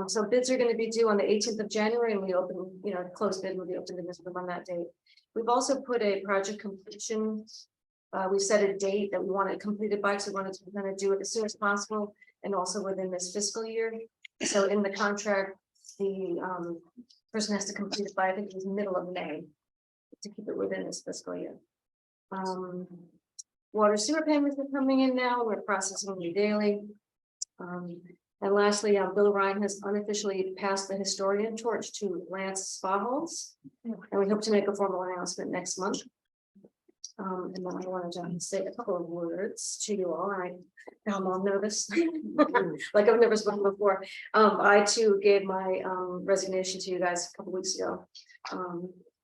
So bids are going to be due on the 18th of January, and we open, closed bid will be opened in this room on that date. We've also put a project completion. We set a date that we want it completed by, so we wanted to kind of do it as soon as possible, and also within this fiscal year. So in the contract, the person has to complete it by, I think it was middle of May, to keep it within this fiscal year. Water sewer payments are coming in now. We're processing them daily. And lastly, Bill Ryan has unofficially passed the historian torch to Lance Sparholz, and we hope to make a formal announcement next month. And then I wanted to say a couple of words to you all. I'm all nervous, like I've never spoken before. I too gave my resignation to you guys a couple weeks ago.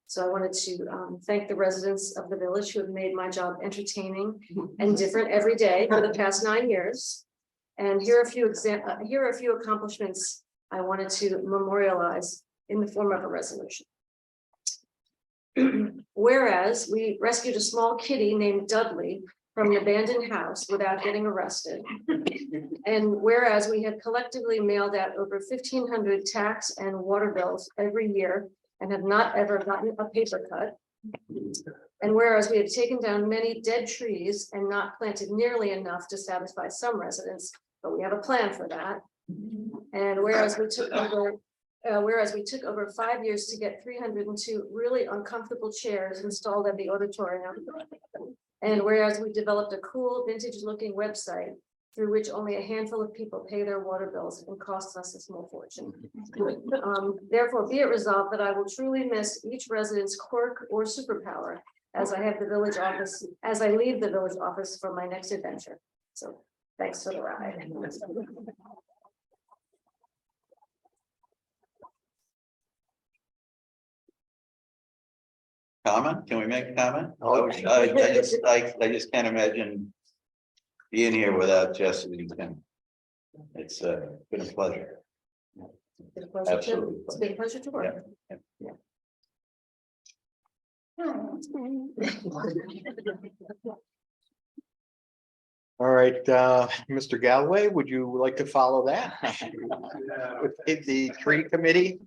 So I wanted to thank the residents of the village who have made my job entertaining and different every day for the past 9 years. And here are a few accomplishments I wanted to memorialize in the form of a resolution. Whereas we rescued a small kitty named Dudley from an abandoned house without getting arrested. And whereas we have collectively mailed out over 1,500 tax and water bills every year and have not ever gotten a paper cut. And whereas we have taken down many dead trees and not planted nearly enough to satisfy some residents, but we have a plan for that. And whereas we took over 5 years to get 302 really uncomfortable chairs installed at the auditorium. And whereas we developed a cool vintage looking website through which only a handful of people pay their water bills and costs us a small fortune. Therefore, be it resolved that I will truly miss each resident's quirk or superpower as I leave the village office for my next adventure. So thanks for the ride. Comment? Can we make a comment? I just can't imagine being here without Jesse. It's been a pleasure. Absolutely. It's been a pleasure to work. All right, Mr. Galloway, would you like to follow that? With the tree committee?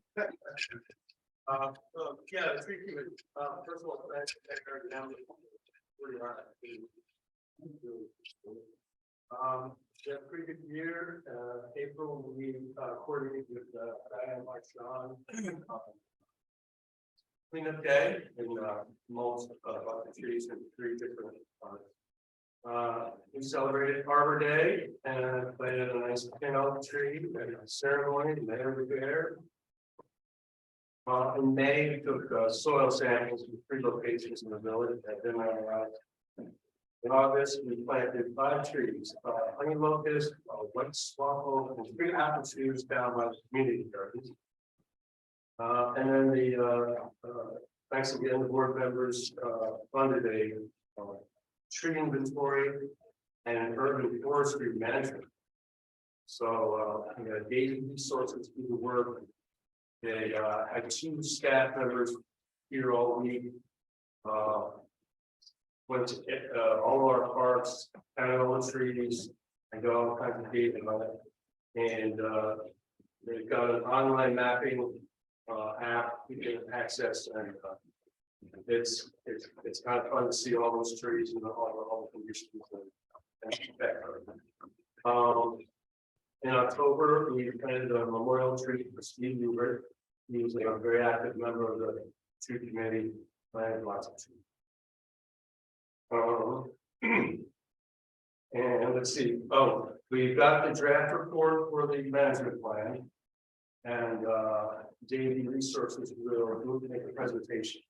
Yeah, the tree committee, first of all, thanks down where you are. Yeah, pretty good year, April, we coordinated with Diane, Mike, Sean. Cleanup day and most of the trees in 3 different we celebrated Arbor Day and planted a nice pin tree and a ceremony and every there. In May, we took soil samples from 3 locations in the village that didn't arrive. In August, we planted 5 trees, honey locust, white swaffle, and 3 apple trees down by the community gardens. And then thanks again, the board members funded a tree inventory and urban forestry management. So we had 80 resources to the work. They had 2 staff members here all week. Went to all our parks, counted all the trees, and got all kinds of data on it. And they've got an online mapping app you can access, and it's kind of fun to see all those trees and all the conditions and effect. In October, we planted a memorial tree for Steve Newbert. He was a very active member of the tree committee, planted lots of trees. And let's see, we got the draft report for the management plan. And Davey Resources will make a presentation.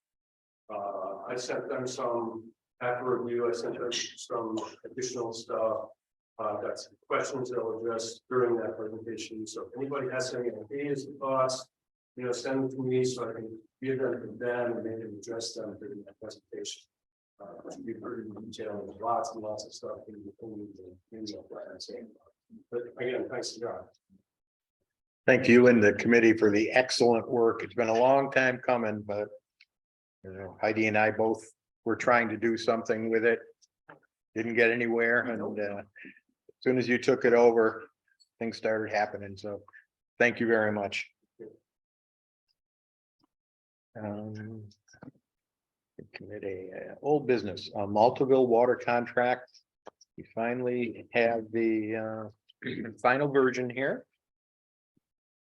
I sent them some, after review, I sent them some additional stuff. Got some questions that were addressed during that presentation. So if anybody has any ideas or thoughts, send them to me so I can give them to them and they can address them during that presentation. You've heard in detail, there's lots and lots of stuff in the plan. But again, thanks to God. Thank you and the committee for the excellent work. It's been a long time coming, but Heidi and I both were trying to do something with it. Didn't get anywhere, and as soon as you took it over, things started happening. So thank you very much. Committee, old business, Maltaville water contract. We finally have the final version here.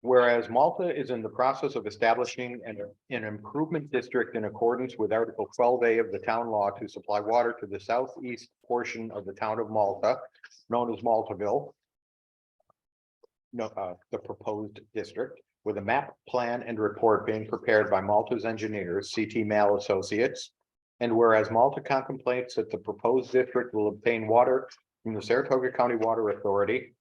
Whereas Malta is in the process of establishing an improvement district in accordance with Article 12A of the town law to supply water to the southeast portion of the town of Malta, known as Maltaville. The proposed district, with a map, plan, and report being prepared by Malta's engineers, CT Mal Associates. And whereas Malta contemplates that the proposed district will obtain water from the Saratoga County Water Authority,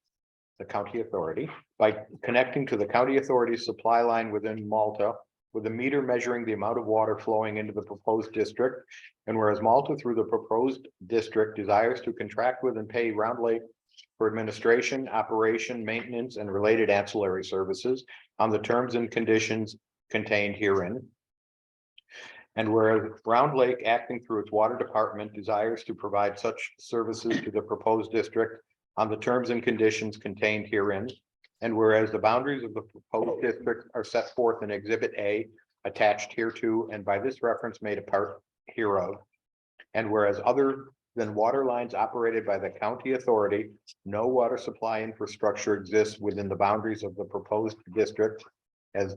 the county authority, by connecting to the county authority's supply line within Malta, with a meter measuring the amount of water flowing into the proposed district. And whereas Malta, through the proposed district, desires to contract with and pay Round Lake for administration, operation, maintenance, and related ancillary services on the terms and conditions contained herein. And whereas Round Lake, acting through its water department, desires to provide such services to the proposed district on the terms and conditions contained herein. And whereas the boundaries of the proposed district are set forth in Exhibit A attached hereto and by this reference made a part hereof. And whereas other than water lines operated by the county authority, no water supply infrastructure exists within the boundaries of the proposed district as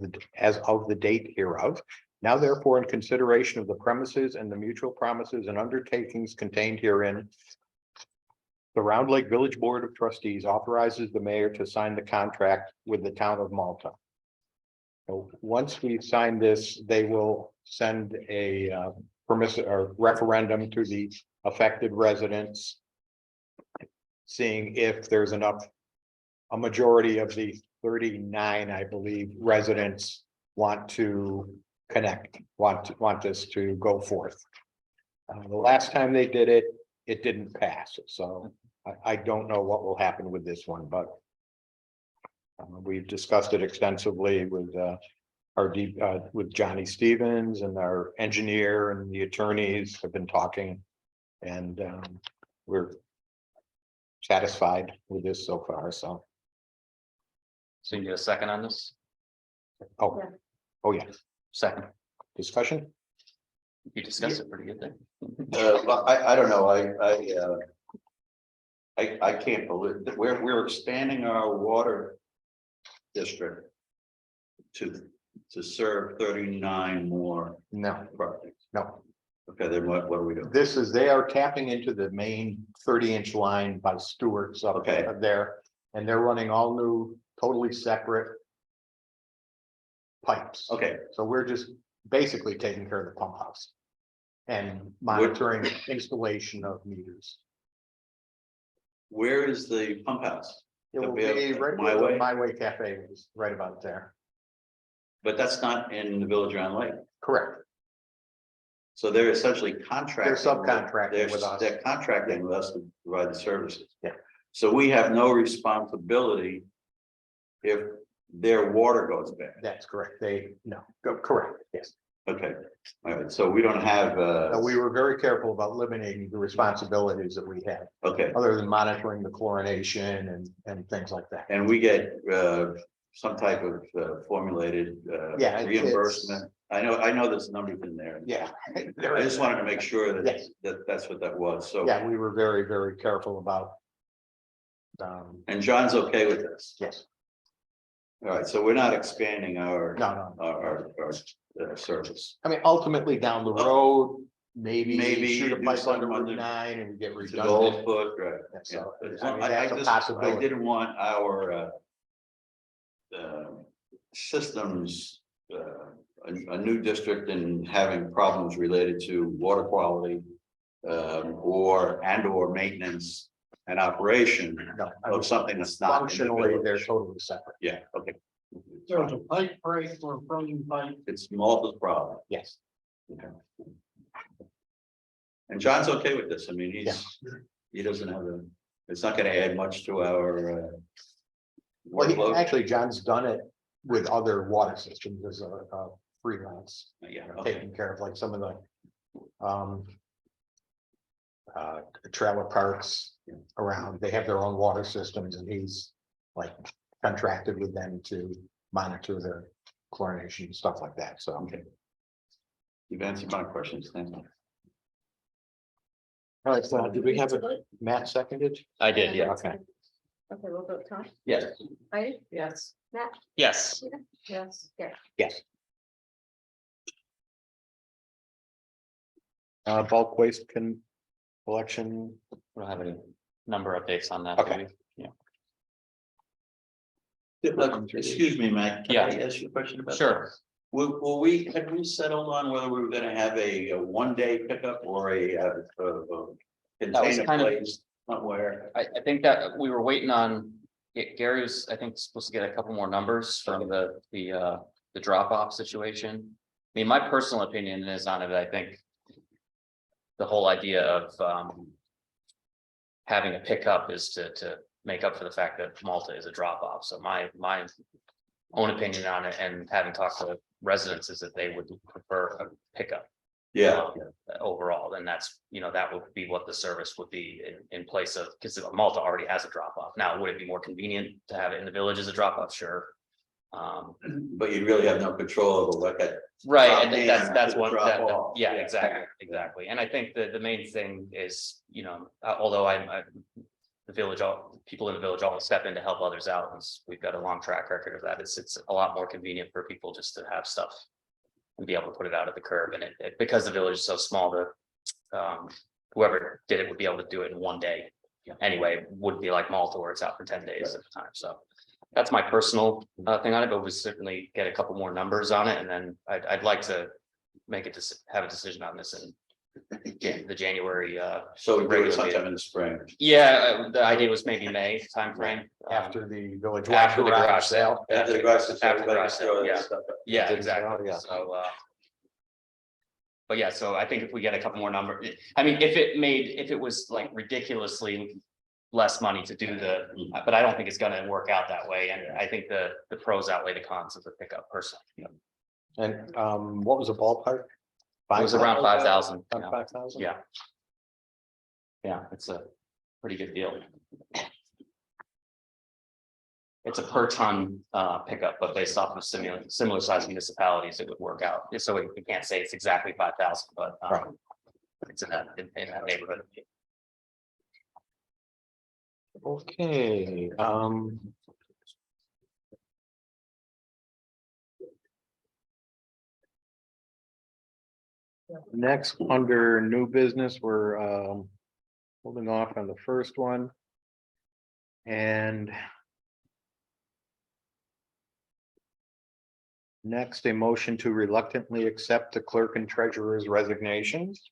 of the date hereof. Now therefore, in consideration of the premises and the mutual promises and undertakings contained herein, the Round Lake Village Board of Trustees authorizes the mayor to sign the contract with the town of Malta. So once we sign this, they will send a permissive or referendum to the affected residents, seeing if there's enough, a majority of the 39, I believe, residents want to connect, want this to go forth. The last time they did it, it didn't pass, so I don't know what will happen with this one, but we've discussed it extensively with with Johnny Stevens, and our engineer and the attorneys have been talking, and we're satisfied with this so far, so. So you get a second on this? Oh, Yeah. oh, yeah, Second, discussion? you discussed it pretty good there. Well, I don't know, I can't believe that we're expanding our water district to serve 39 more No, properties. no, Okay, then what are we doing? this is, they are tapping into the main 30-inch line by Stewart's up Okay. there, and they're running all new, totally separate pipes. Okay, So we're just basically taking care of the pump house and monitoring installation of meters. where is the pump house? It will It'll be be right My where Way? the My Way Cafe is, right about there. But that's not in the Village Round Lake. Correct. So they're essentially contracting. subcontracting with us. They're contracting with us to provide the services. Yeah. So we have no responsibility if their water goes bad. That's correct. Correct, yes. Okay, all right, so we don't have, We were very careful about limiting the responsibilities that we had, okay, other than monitoring the chlorination and things like that. and we get some type of formulated Yeah, it's- reimbursement. I know there's numbers in there. Yeah. I just wanted to make sure that Yes. that's what that was, so. Yeah, we were very, very careful about. And John's okay with this? Yes, All right, so we're not expanding our no. our service. I mean, ultimately down the road, maybe Maybe shoot a do pipe something under under- Route 9 and get To redundant. Gold Foot, right? Yeah, Yeah, so, but as I long- mean, that's a I possibility. didn't want our systems, a new district and having problems related to water quality or maintenance and operation No, I of mean, something that's not. in the functionally, they're village. totally separate. Yeah, okay. So it's a pipe break or a frozen pipe. It's Malta's problem. Yes. Okay. And John's okay with this. I mean, Yeah. he doesn't have it's not gonna add much to our Well, workload. actually, John's done it with other water systems as a freelance, Yeah, okay. taking care of like some of the trailer parks around. They have their own water systems, and he's like contracted with them to monitor their chlorination and stuff like that. So. Okay. You've answered my questions. Thank you. All right, so did we have a Matt seconded? I did, yeah. Okay. Okay, we'll go, Tom, Yes. Heidi, Yes. Matt, Yes, yes, yeah. Yes. Bulk waste collection. we don't have any number updates on that. do Okay. we? Excuse me, Matt. Can I Yeah. ask you a question about? Sure. Had we settled on whether we were gonna have a 1-day pickup or a container kind of- place somewhere? I think that we were waiting on, Gary was, I think, supposed to get a couple more numbers from the drop off situation. I mean, my personal opinion is on it, I think. The whole idea of having a pickup is to make up for the fact that Malta is a drop off. So my own opinion on it, and having talked to residents, is that they would prefer a pickup. Yeah, Overall, and that's, that would be what the service would be in place of, because Malta already has a drop off. Now, would it be more convenient to have it in the village as a drop off? Sure. But you really have no control over what that. Right, drop I think in that's or what, drop that, off. yeah, exactly. And I think the main thing is, you know, although the village, people in the village always step in to help others out, and we've got a long track record of that. It's a lot more convenient for people just to have stuff and be able to put it out at the curb, and because the village is so small, whoever did it would be able to do it in one day. Anyway, wouldn't be like Malta where it's out for 10 days at a time, so. That's my personal thing on it, but we certainly get a couple more numbers on it, and then I'd like to make it to have a decision on this in the January. So we do it regular sometime meeting. in the spring. Yeah, the idea was maybe May timeframe. After the village. After the garage sale. After the garage sale, After the everybody garage can sale, throw yeah. that stuff up. Yeah, Did so, exactly. yeah. So, but yeah, so I think if we get a couple more numbers, I mean, if it was like ridiculously less money to do but I don't think it's gonna work out that way, and I think the pros outweigh the cons of the pickup personally. And what was the ballpark? It was around 5,000. About 5,000? Yeah. Yeah, it's a pretty good deal. It's a per ton pickup, but based off of similar size municipalities, it would work out. So we can't say it's exactly 5,000, but it's in that neighborhood. Okay, next, under new business, we're holding off on the first one. And next, a motion to reluctantly accept the clerk and treasurer's resignations.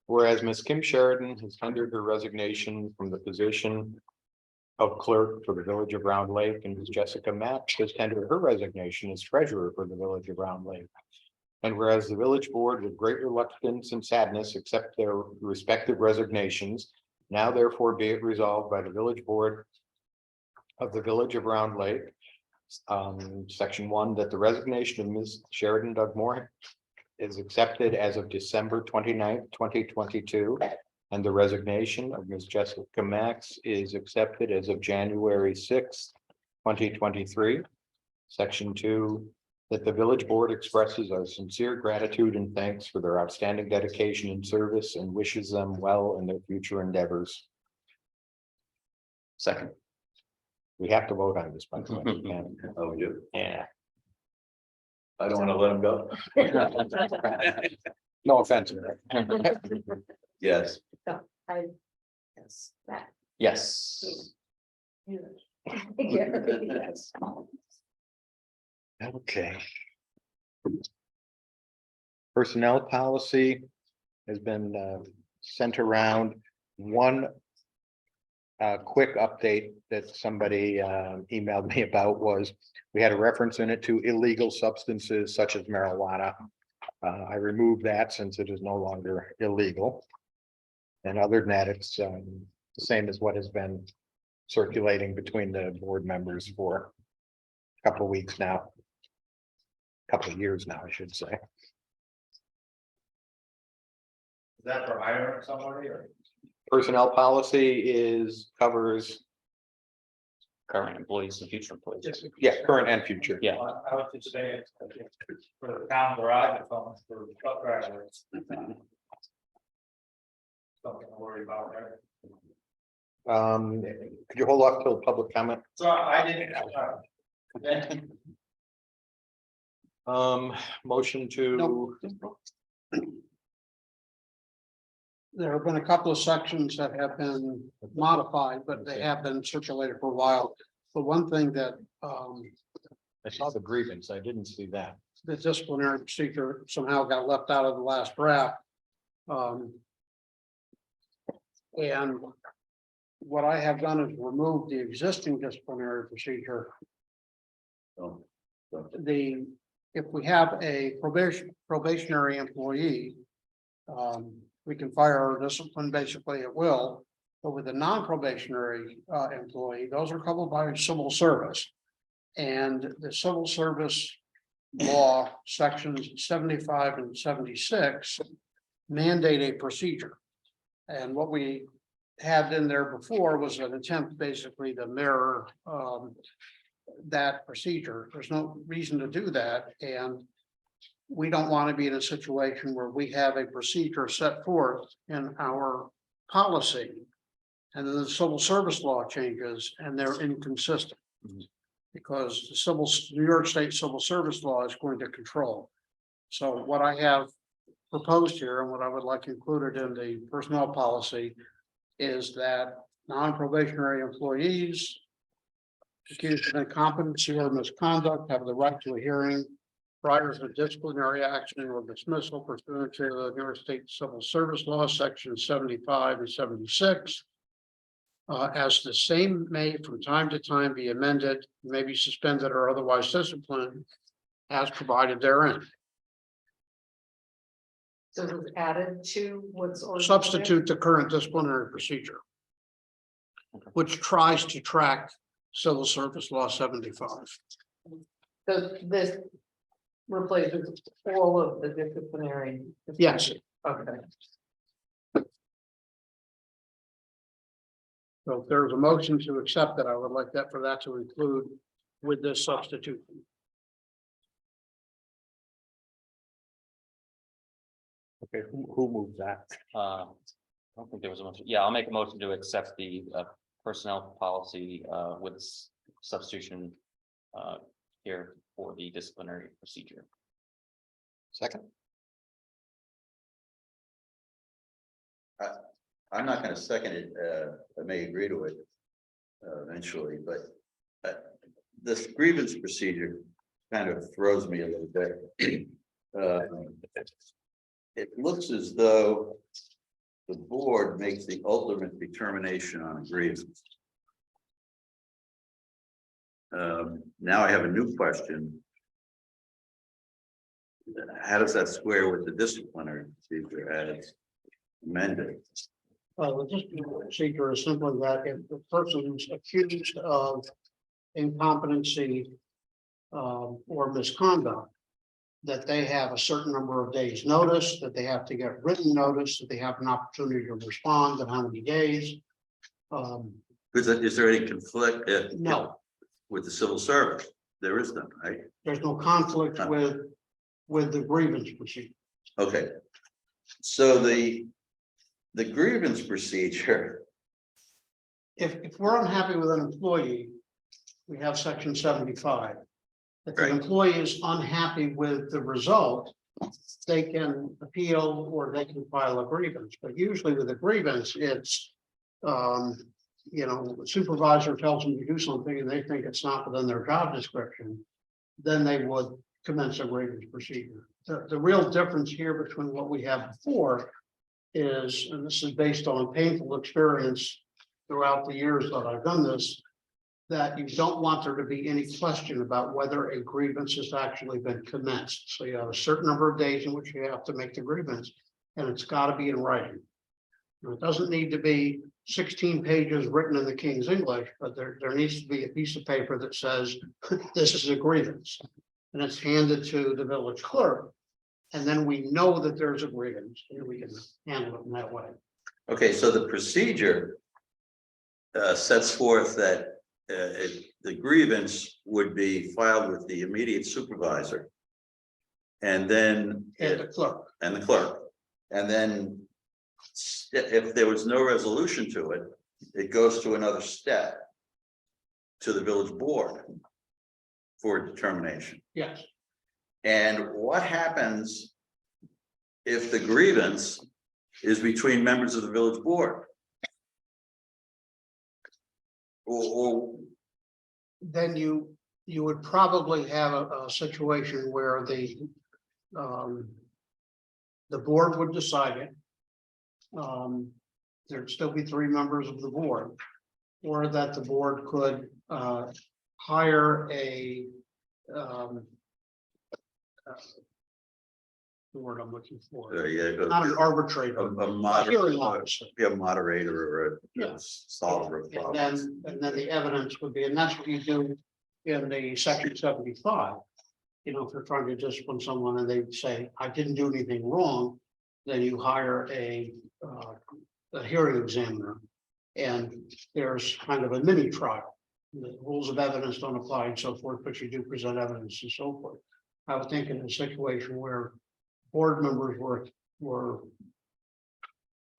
Whereas Ms. Kim Sheridan has tendered her resignation from the position of clerk for the village of Round Lake, and Ms. Jessica Mack has tendered her resignation as treasurer for the village of Round Lake. And whereas the village board with great reluctance and sadness accept their respective resignations, now therefore be it resolved by the village board of the village of Round Lake, section 1, that the resignation of Ms. Sheridan Dugmore is accepted as of December 29th, 2022, and the resignation of Ms. Jessica Max is accepted as of January 6th, 2023. Section 2, that the village board expresses our sincere gratitude and thanks for their outstanding dedication and service, and wishes them well in their future endeavors. Second. We have to vote on this, by the way. Oh, we do. Yeah. I don't want to let them go. No offense. Yes. Yes, that. Yes. Yes. Okay. Personnel policy has been sent around. One quick update that somebody emailed me about was we had a reference in it to illegal substances such as marijuana. I removed that since it is no longer illegal. And other than that, it's the same as what has been circulating between the board members for a couple of weeks now. Couple of years now, I should say. Is that for hiring somebody or? Personnel policy covers, Current employees and future employees. yeah, current and future. Yeah. I would just say it's for the town garage, it's almost for the truck drivers. Something to worry about, right? Could you hold off till public comment? So I didn't. Motion to. Nope. There have been a couple of sections that have been modified, but they have been circulated for a while. The one thing that I saw the grievance. I didn't see that. the disciplinary procedure somehow got left out of the last draft. And what I have done is remove the existing disciplinary procedure. If we have a probationary employee, we can fire or discipline basically at will. But with a non-probationary employee, those are covered by civil service. And the civil service law, sections 75 and 76 mandate a procedure. And what we had in there before was an attempt basically to mirror that procedure. There's no reason to do that, and we don't want to be in a situation where we have a procedure set forth in our policy. And then the civil service law changes and they're inconsistent. Because the New York State civil service law is going to control. So what I have proposed here and what I would like included in the personnel policy is that non-probationary employees accused of incompetency or misconduct have the right to a hearing prior to disciplinary action or dismissal pursuant to the New York State Civil Service Law, section 75 and 76. As the same may from time to time be amended, may be suspended or otherwise disciplined as provided therein. So it's added to what's already. Substitute the current disciplinary procedure, which tries to track Civil Service Law 75. So this replaces all of the disciplinary. Yes. Okay. So if there's a motion to accept that, I would like that for that to include with this substitution. Okay, who moved that? I don't think there was a motion. Yeah, I'll make a motion to accept the personnel policy with substitution here for the disciplinary procedure. Second? I'm not gonna second it, I may agree to it eventually, but this grievance procedure kind of throws me a little bit. It looks as though the board makes the ultimate determination on a grievance. Now I have a new question. How does that square with the disciplinary procedure as amended? Well, the disciplinary procedure is simply that if the person is accused of incompetency or misconduct, that they have a certain number of days notice, that they have to get written notice, that they have an opportunity to respond in how many days. Is there any conflict? No, With the civil service? There is none, right? there's no conflict with the grievance procedure. Okay. So the grievance procedure, If we're unhappy with an employee, we have section 75. If the Right. employee is unhappy with the result, they can appeal or they can file a grievance. But usually with a grievance, it's, the supervisor tells them to do something and they think it's not within their job description, then they would commence a grievance procedure. The real difference here between what we have before is, and this is based on painful experience throughout the years that I've done this, that you don't want there to be any question about whether a grievance has actually been commenced. So you have a certain number of days in which you have to make the grievance, and it's got to be in writing. Now, it doesn't need to be 16 pages written in the King's English, but there needs to be a piece of paper that says this is a grievance, and it's handed to the village clerk. And then we know that there's a grievance, and we can handle it in that way. okay, so the procedure sets forth that the grievance would be filed with the immediate supervisor. And then. And the clerk. And the clerk. And then if there was no resolution to it, it goes to another step to the village board for determination. Yes. And what happens if the grievance is between members of the village board? Or Then you would probably have a situation where the board would decide it. There'd still be 3 members of the board, or that the board could hire a the word I'm looking for, not an arbitrator, a a hearing officer. moderator or a Yeah. solver of And problems. then the evidence would be, and that's what you do in the section 75. If you're trying to discipline someone and they say, I didn't do anything wrong, then you hire a hearing examiner. And there's kind of a mini trial the rules of evidence don't apply and so forth, but you do present evidence and so forth. I would think in a situation where board members were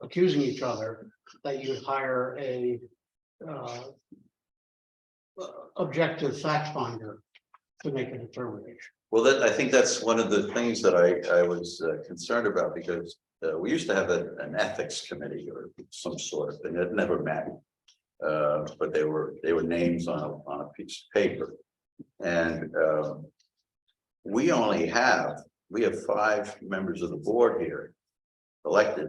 accusing each other, that you'd hire a objective fact finder to make a determination. Well, I think that's one of the things that I was concerned about, because we used to have an ethics committee or some sort of thing that never met. But they were names on a piece of paper. And we have 5 members of the board here elected.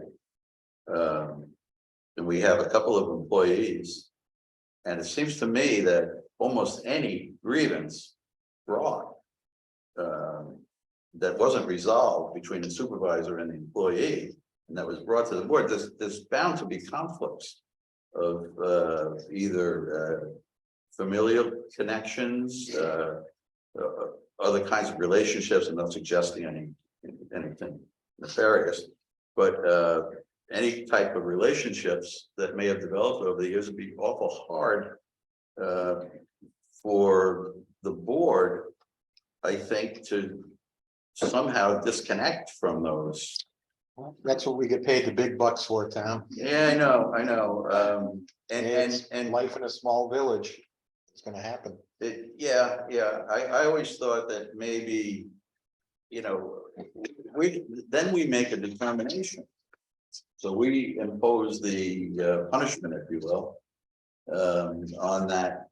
And we have a couple of employees. And it seems to me that almost any grievance brought that wasn't resolved between the supervisor and the employee, and that was brought to the board, there's bound to be conflicts of either familial connections, other kinds of relationships. I'm not suggesting anything nefarious, but any type of relationships that may have developed over the years would be awful hard for the board, I think, to somehow disconnect from those. That's what we get paid the big bucks for, Tom. Yeah, I know. And life in a small village, it's gonna happen. Yeah. I always thought that maybe, we make a determination. So we impose the punishment, if you will, on that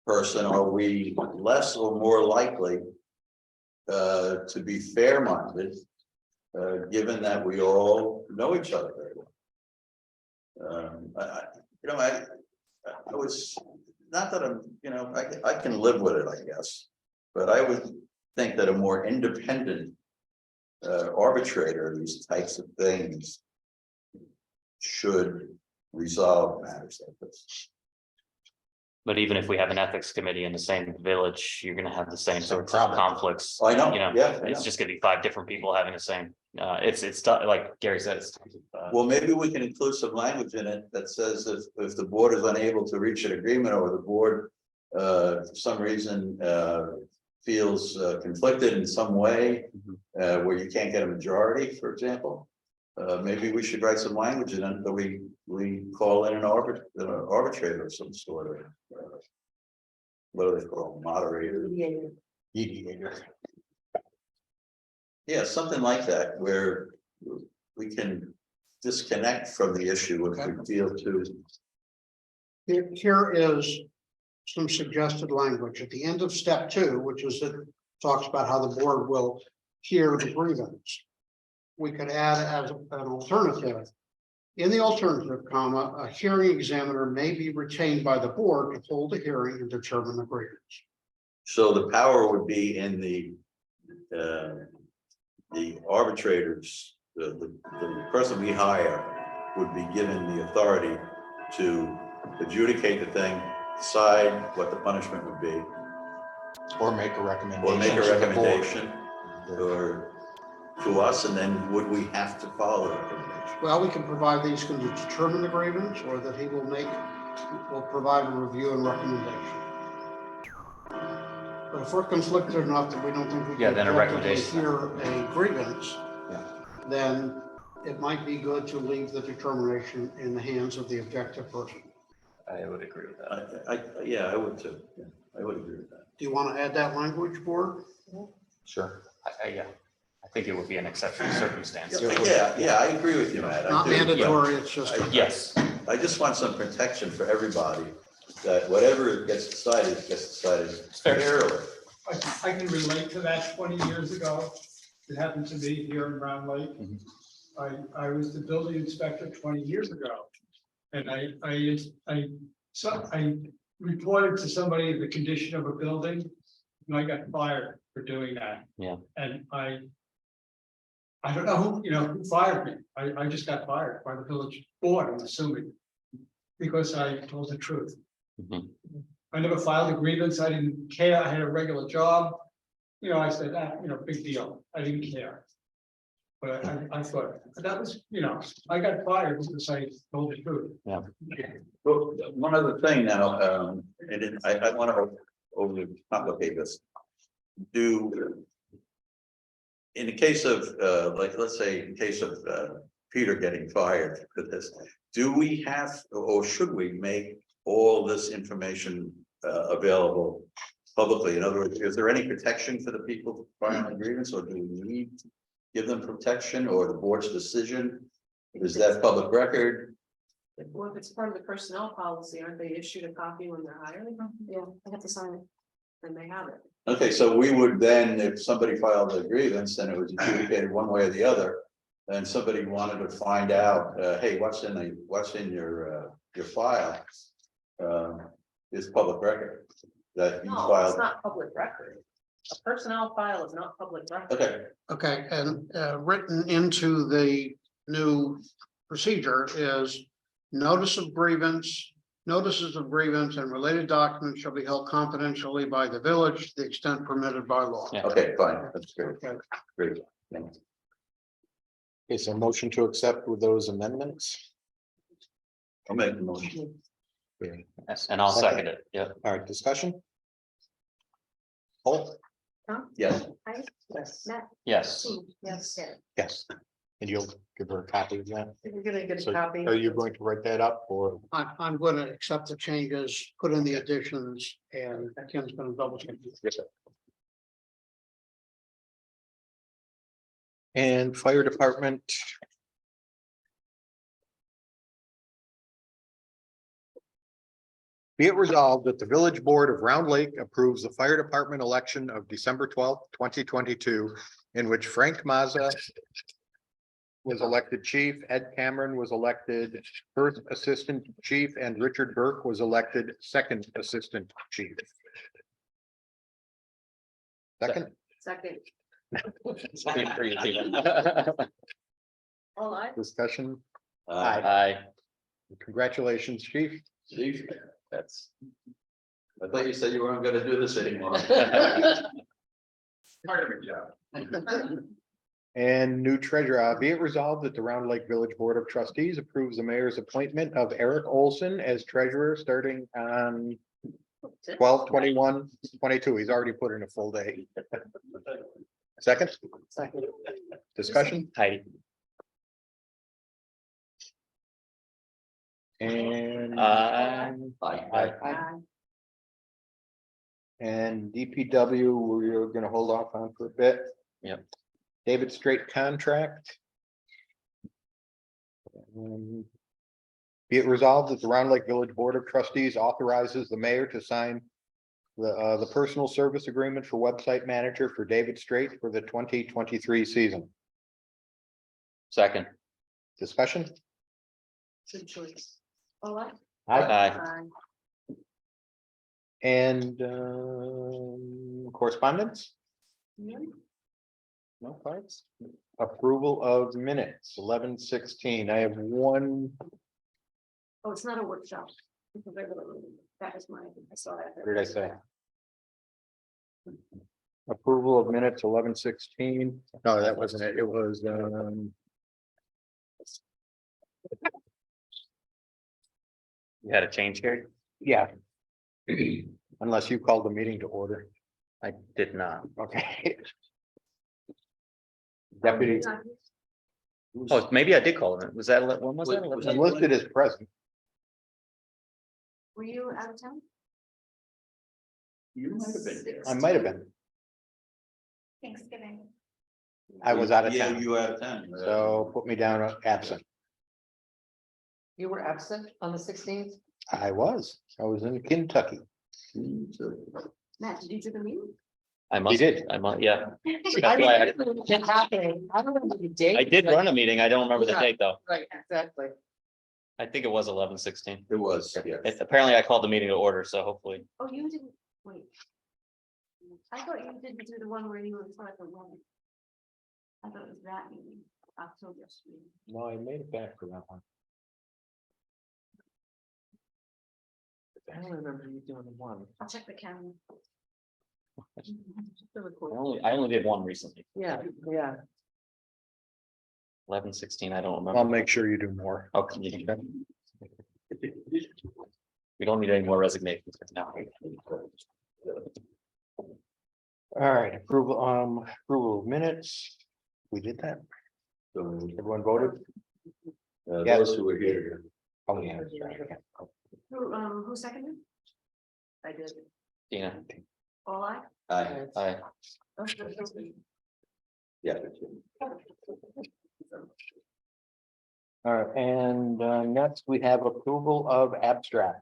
person. Are we less or more likely to be fair-minded, given that we all know each other very well? I was, not that I'm, I can live with it, I guess, but I would think that a more independent arbitrator of these types of things should resolve matters like this. But even if we have an ethics committee in the same village, you're gonna have the same sorts of problem. conflicts. I know, yeah, I It's know. just gonna be 5 different people having the same, it's tough, like Gary said, it's. Well, maybe we can include some language in it that says if the board is unable to reach an agreement, or the board for some reason feels conflicted in some way, where you can't get a majority, for example, maybe we should write some language in it that we call in an arbitrator of some sort of what do they call them? Moderator, mediator. Yeah, something like that, where we can disconnect from the issue if we feel too. Here is some suggested language at the end of step 2, which is it talks about how the board will hear the grievance. We could add as an alternative. In the alternative, comma, a hearing examiner may be retained by the board to hold a hearing and determine the grievance. So the power would be in the arbitrators, the person we hire would be given the authority to adjudicate the thing, decide what the punishment would be. Or make a recommendation. Or make a to the board. recommendation, or to us, and then would we have to follow the recommendation? Well, we can provide these can determine the grievance, or that he will provide a review and recommendation. But if we're conflicted enough that we don't think we can Then a objectively recommendation. hear a grievance, Yeah. then it might be good to leave the determination in the hands of the objective person. I would agree with that. I would too. Yeah, I would agree with that. Do you want to add that language, board? Sure. I think it would be an exceptional circumstance. Yeah, I agree with you, Matt. I Not do. mandatory, it's just. Yes, I just want some protection for everybody, that whatever gets decided fairly. I can relate to that 20 years ago. It happened to me here in Round Lake. I was the building inspector 20 years ago. And I reported to somebody the condition of a building, and I got fired for doing that. Yeah. And I don't know who fired me. I just got fired by the village board, I'm assuming, because I told the truth. Mhm. I never filed a grievance. I didn't care. I had a regular job. I said, big deal. I didn't care. But I thought, that was, I got fired because I told the truth. Well, one other thing now, I want to overly complicate this. In the case of, like, let's say, in case of, Peter getting fired for this, do we have, or should we make all this information, available publicly? In other words, is there any protection for the people filing a grievance, or do we need to give them protection, or the board's decision? Is that public record? Well, if it's part of the personnel policy, aren't they issued a copy when they're hiring? Yeah, I have to sign it. Then they have it. Okay, so we would then, if somebody filed a grievance and it was adjudicated one way or the other, and somebody wanted to find out, hey, what's in your file? Is public record that you No, it's filed. not public record. A personnel file is not public record. Okay, Okay, and written into the new procedure is notice of grievance. Notices of grievance and related documents shall be held confidentially by the village to the extent permitted by law. Yeah. okay, fine, that's great, Okay. great. Thanks. Is a motion to accept with those amendments? I'll make the motion. And I'll second it, yeah. All right, discussion? Paul? Yes, Yes. Matt? Yes. Yes. Yes. And you'll give her a copy of that? You're gonna get So a copy. are you going to write that up or? I'm going to accept the changes, put in the additions, and Kim's going to double check. Yes, sir. And fire department. Be it resolved that the village board of Round Lake approves the fire department election of December 12th, 2022, in which Frank Mazza was elected chief, Ed Cameron was elected first assistant chief, and Richard Burke was elected second assistant chief. Second, Second. Speak for you, Tina. All I. discussion. Aye. Congratulations, chief. Chief, I thought you said you weren't gonna do this anymore. Part of it, yeah. And new treasurer, be it resolved that the Round Lake Village Board of Trustees approves the mayor's appointment of Eric Olson as treasurer starting on 12/21/22. He's already put in a full day. Second, Second. discussion, Heidi. and Aye. and DPW, we're gonna hold off on for a bit. Yep. David Straight contract. Be it resolved that the Round Lake Village Board of Trustees authorizes the mayor to sign the personal service agreement for website manager for David Straight for the 2023 season. Second. Discussion? Good choice. All I. Aye. And correspondence? No cards? Approval of minutes, 11/16. I have one, Oh, it's not a workshop. It's a regular meeting. That is mine. I saw that. what did I say? Approval of minutes, 11/16. No, that wasn't it. It was, You had a change here? yeah. Unless you called the meeting to order. I did not. Okay. Deputy, Oh, maybe I did call it. Was that, when was that? Was I'm listed as present. Were you out of town? You might have been there. I might have been. Thanksgiving. I was out of Yeah, town, you out of town. so put me down absent. You were absent on the 16th? I was in Kentucky. Matt, did you do the meeting? I must. did. I must, yeah. I That's why remember it happening. I don't remember the date. I did run a meeting. I don't remember the Yeah. date, though. Right, exactly. I think it was 11/16. It was, yeah. Apparently I called the meeting to order, so hopefully. Oh, you didn't, wait. I thought you didn't do the one where you were in front of the woman. I thought it was that meeting, October. No, I made it back for that one. I don't remember you doing the one. I'll check the calendar. I only did one recently. Yeah, yeah. 11, 16, I don't I'll remember. make sure you do more. Okay. We don't need any more resignations now. All right, approval of minutes. We did that. Everyone voted? Those who were here. Oh, yeah, that's right, okay. Who seconded? I did. Dina, All I? aye. Yeah. All right, and next we have approval of abstract.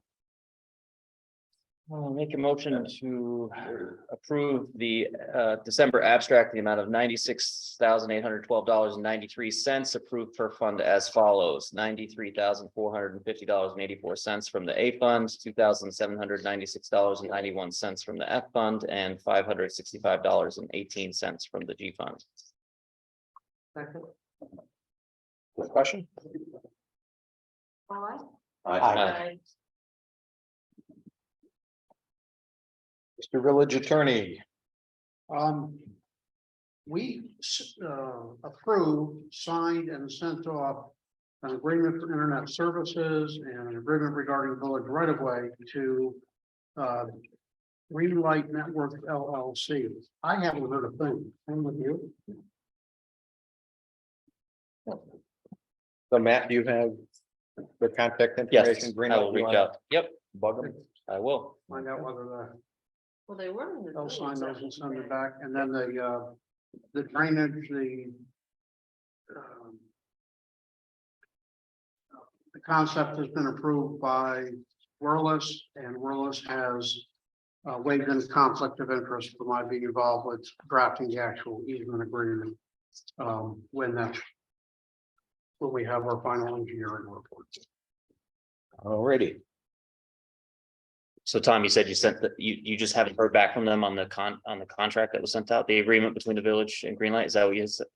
I'll make a motion to approve the December abstract, the amount of $96,812.93 approved per fund as follows: $93,450.84 from the A fund, $2,796.91 from the F fund, and $565.18 from the G fund. Discussion? All Aye. Mr. Village Attorney. We approved, signed and sent off an agreement for internet services and an agreement regarding village right of way to Green Light Network LLC. I haven't heard a thing. Same with you. So Matt, do you have the contact Yes, information? Green I Light, will you reach wanna out. Yep, Bug them? I will. Find out whether Well, they were. in the they'll sign village those and send that it back. And then the drainage, the concept has been approved by Whirlus, and Whirlus has waived in conflict of interest for my being involved with drafting the actual easement agreement. When we have our final engineering report. Alrighty. So Tom, you said you sent you just haven't heard back from them on the contract that was sent out, the agreement between the village and Greenlight, is that what you said?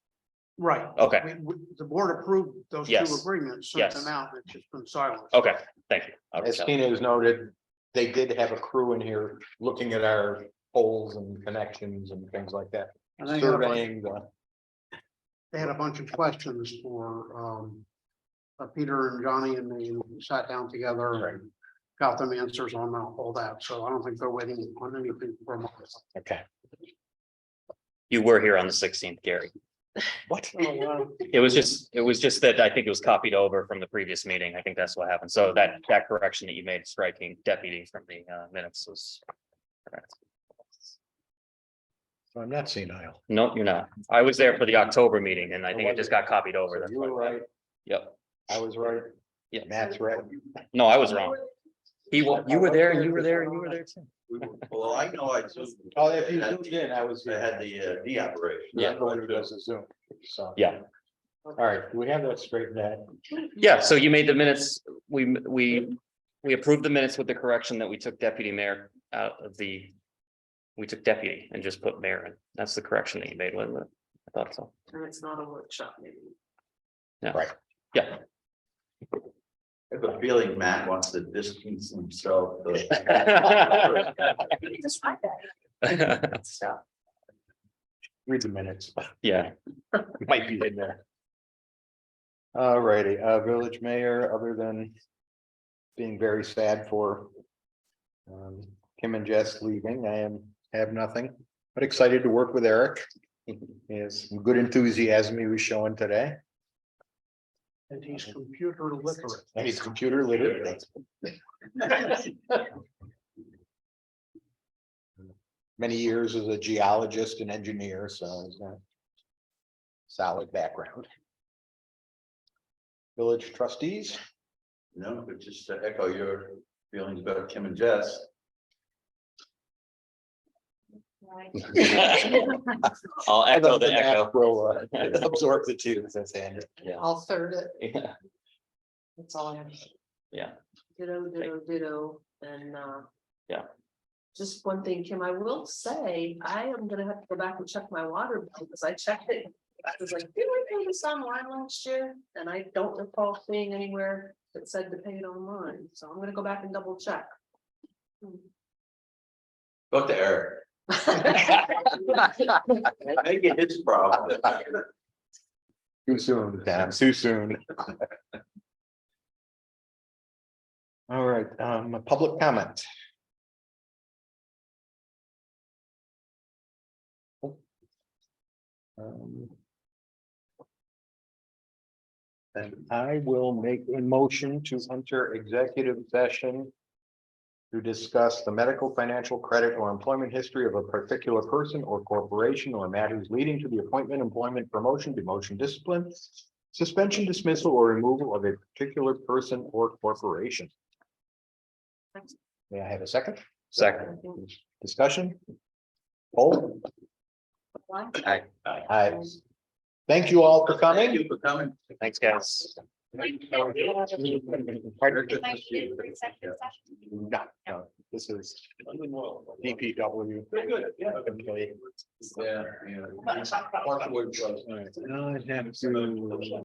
Right. Okay. The board approved those two Yes. agreements, sent Yes. them out, it's just been silent. Okay, thank you. I'll As reach out. Tina has noted, they did have a crew in here looking at our poles and connections and things like that. And they had a bunch- Surveying the, They had a bunch of questions for Peter and Johnny, and they sat down together and got them answers on all that. So I don't think they're waiting on anything from us. okay. You were here on the 16th, Gary. What? It was just that I think it was copied over from the previous meeting. I think that's what happened. So that correction that you made striking deputy from the minutes was correct. So I'm not senile. No, you're not. I was there for the October meeting and I think it just got copied over. So That's you why. were right, Yep. I was right. Yeah. Matt's right. No, I was wrong. You were there and you were there and you were there too. Well, I know I. Oh, if you zoomed in, I was. I had the D operation. Yeah. I'm the one who does the Zoom, so. Yeah. All right, do we have that straightened out? Yeah, so you made the minutes, we approved the minutes with the correction that we took deputy mayor out of we took deputy and just put mayor in. That's the correction that you made, wasn't it? I thought so. And it's not a workshop meeting. Yeah. Right. Yeah. I have a feeling Matt wants to distance himself. Just like that. Read the minutes, Yeah, might be in there. All righty, village mayor, other than being very sad for Kim and Jess leaving, have nothing, but excited to work with Eric. He has some good enthusiasm he was showing today, And he's computer literate. and he's computer literate. Many years as a geologist and engineer, so he's got a solid background. Village trustees, No, but just to echo your feelings about Kim and Jess. I'll echo the echo. will absorb the two, says Andy. Yeah. I'll third it. Yeah, That's all I have. yeah. Ditto, and Yeah. just one thing, Kim, I will say, I am gonna have to go back and check my water bill, because I checked it. I was like, did I pay this online last year? And I don't recall seeing anywhere that said to pay it online, so I'm gonna go back and double check. Go to Eric. Make it his problem. Too soon, Dan, too soon. All right, public comment. And I will make a motion to enter executive session to discuss the medical, financial, credit, or employment history of a particular person or corporation or matters leading to the appointment, employment, promotion, demotion, discipline, suspension, dismissal, or removal of a particular person or corporation. May I have a second? Second. Discussion? Poll? Aye. Aye. Thank you all for coming. Thank you for coming. Thanks, guys. No, no, this is DPW. Good, yeah. Okay. Yeah. No, I have to-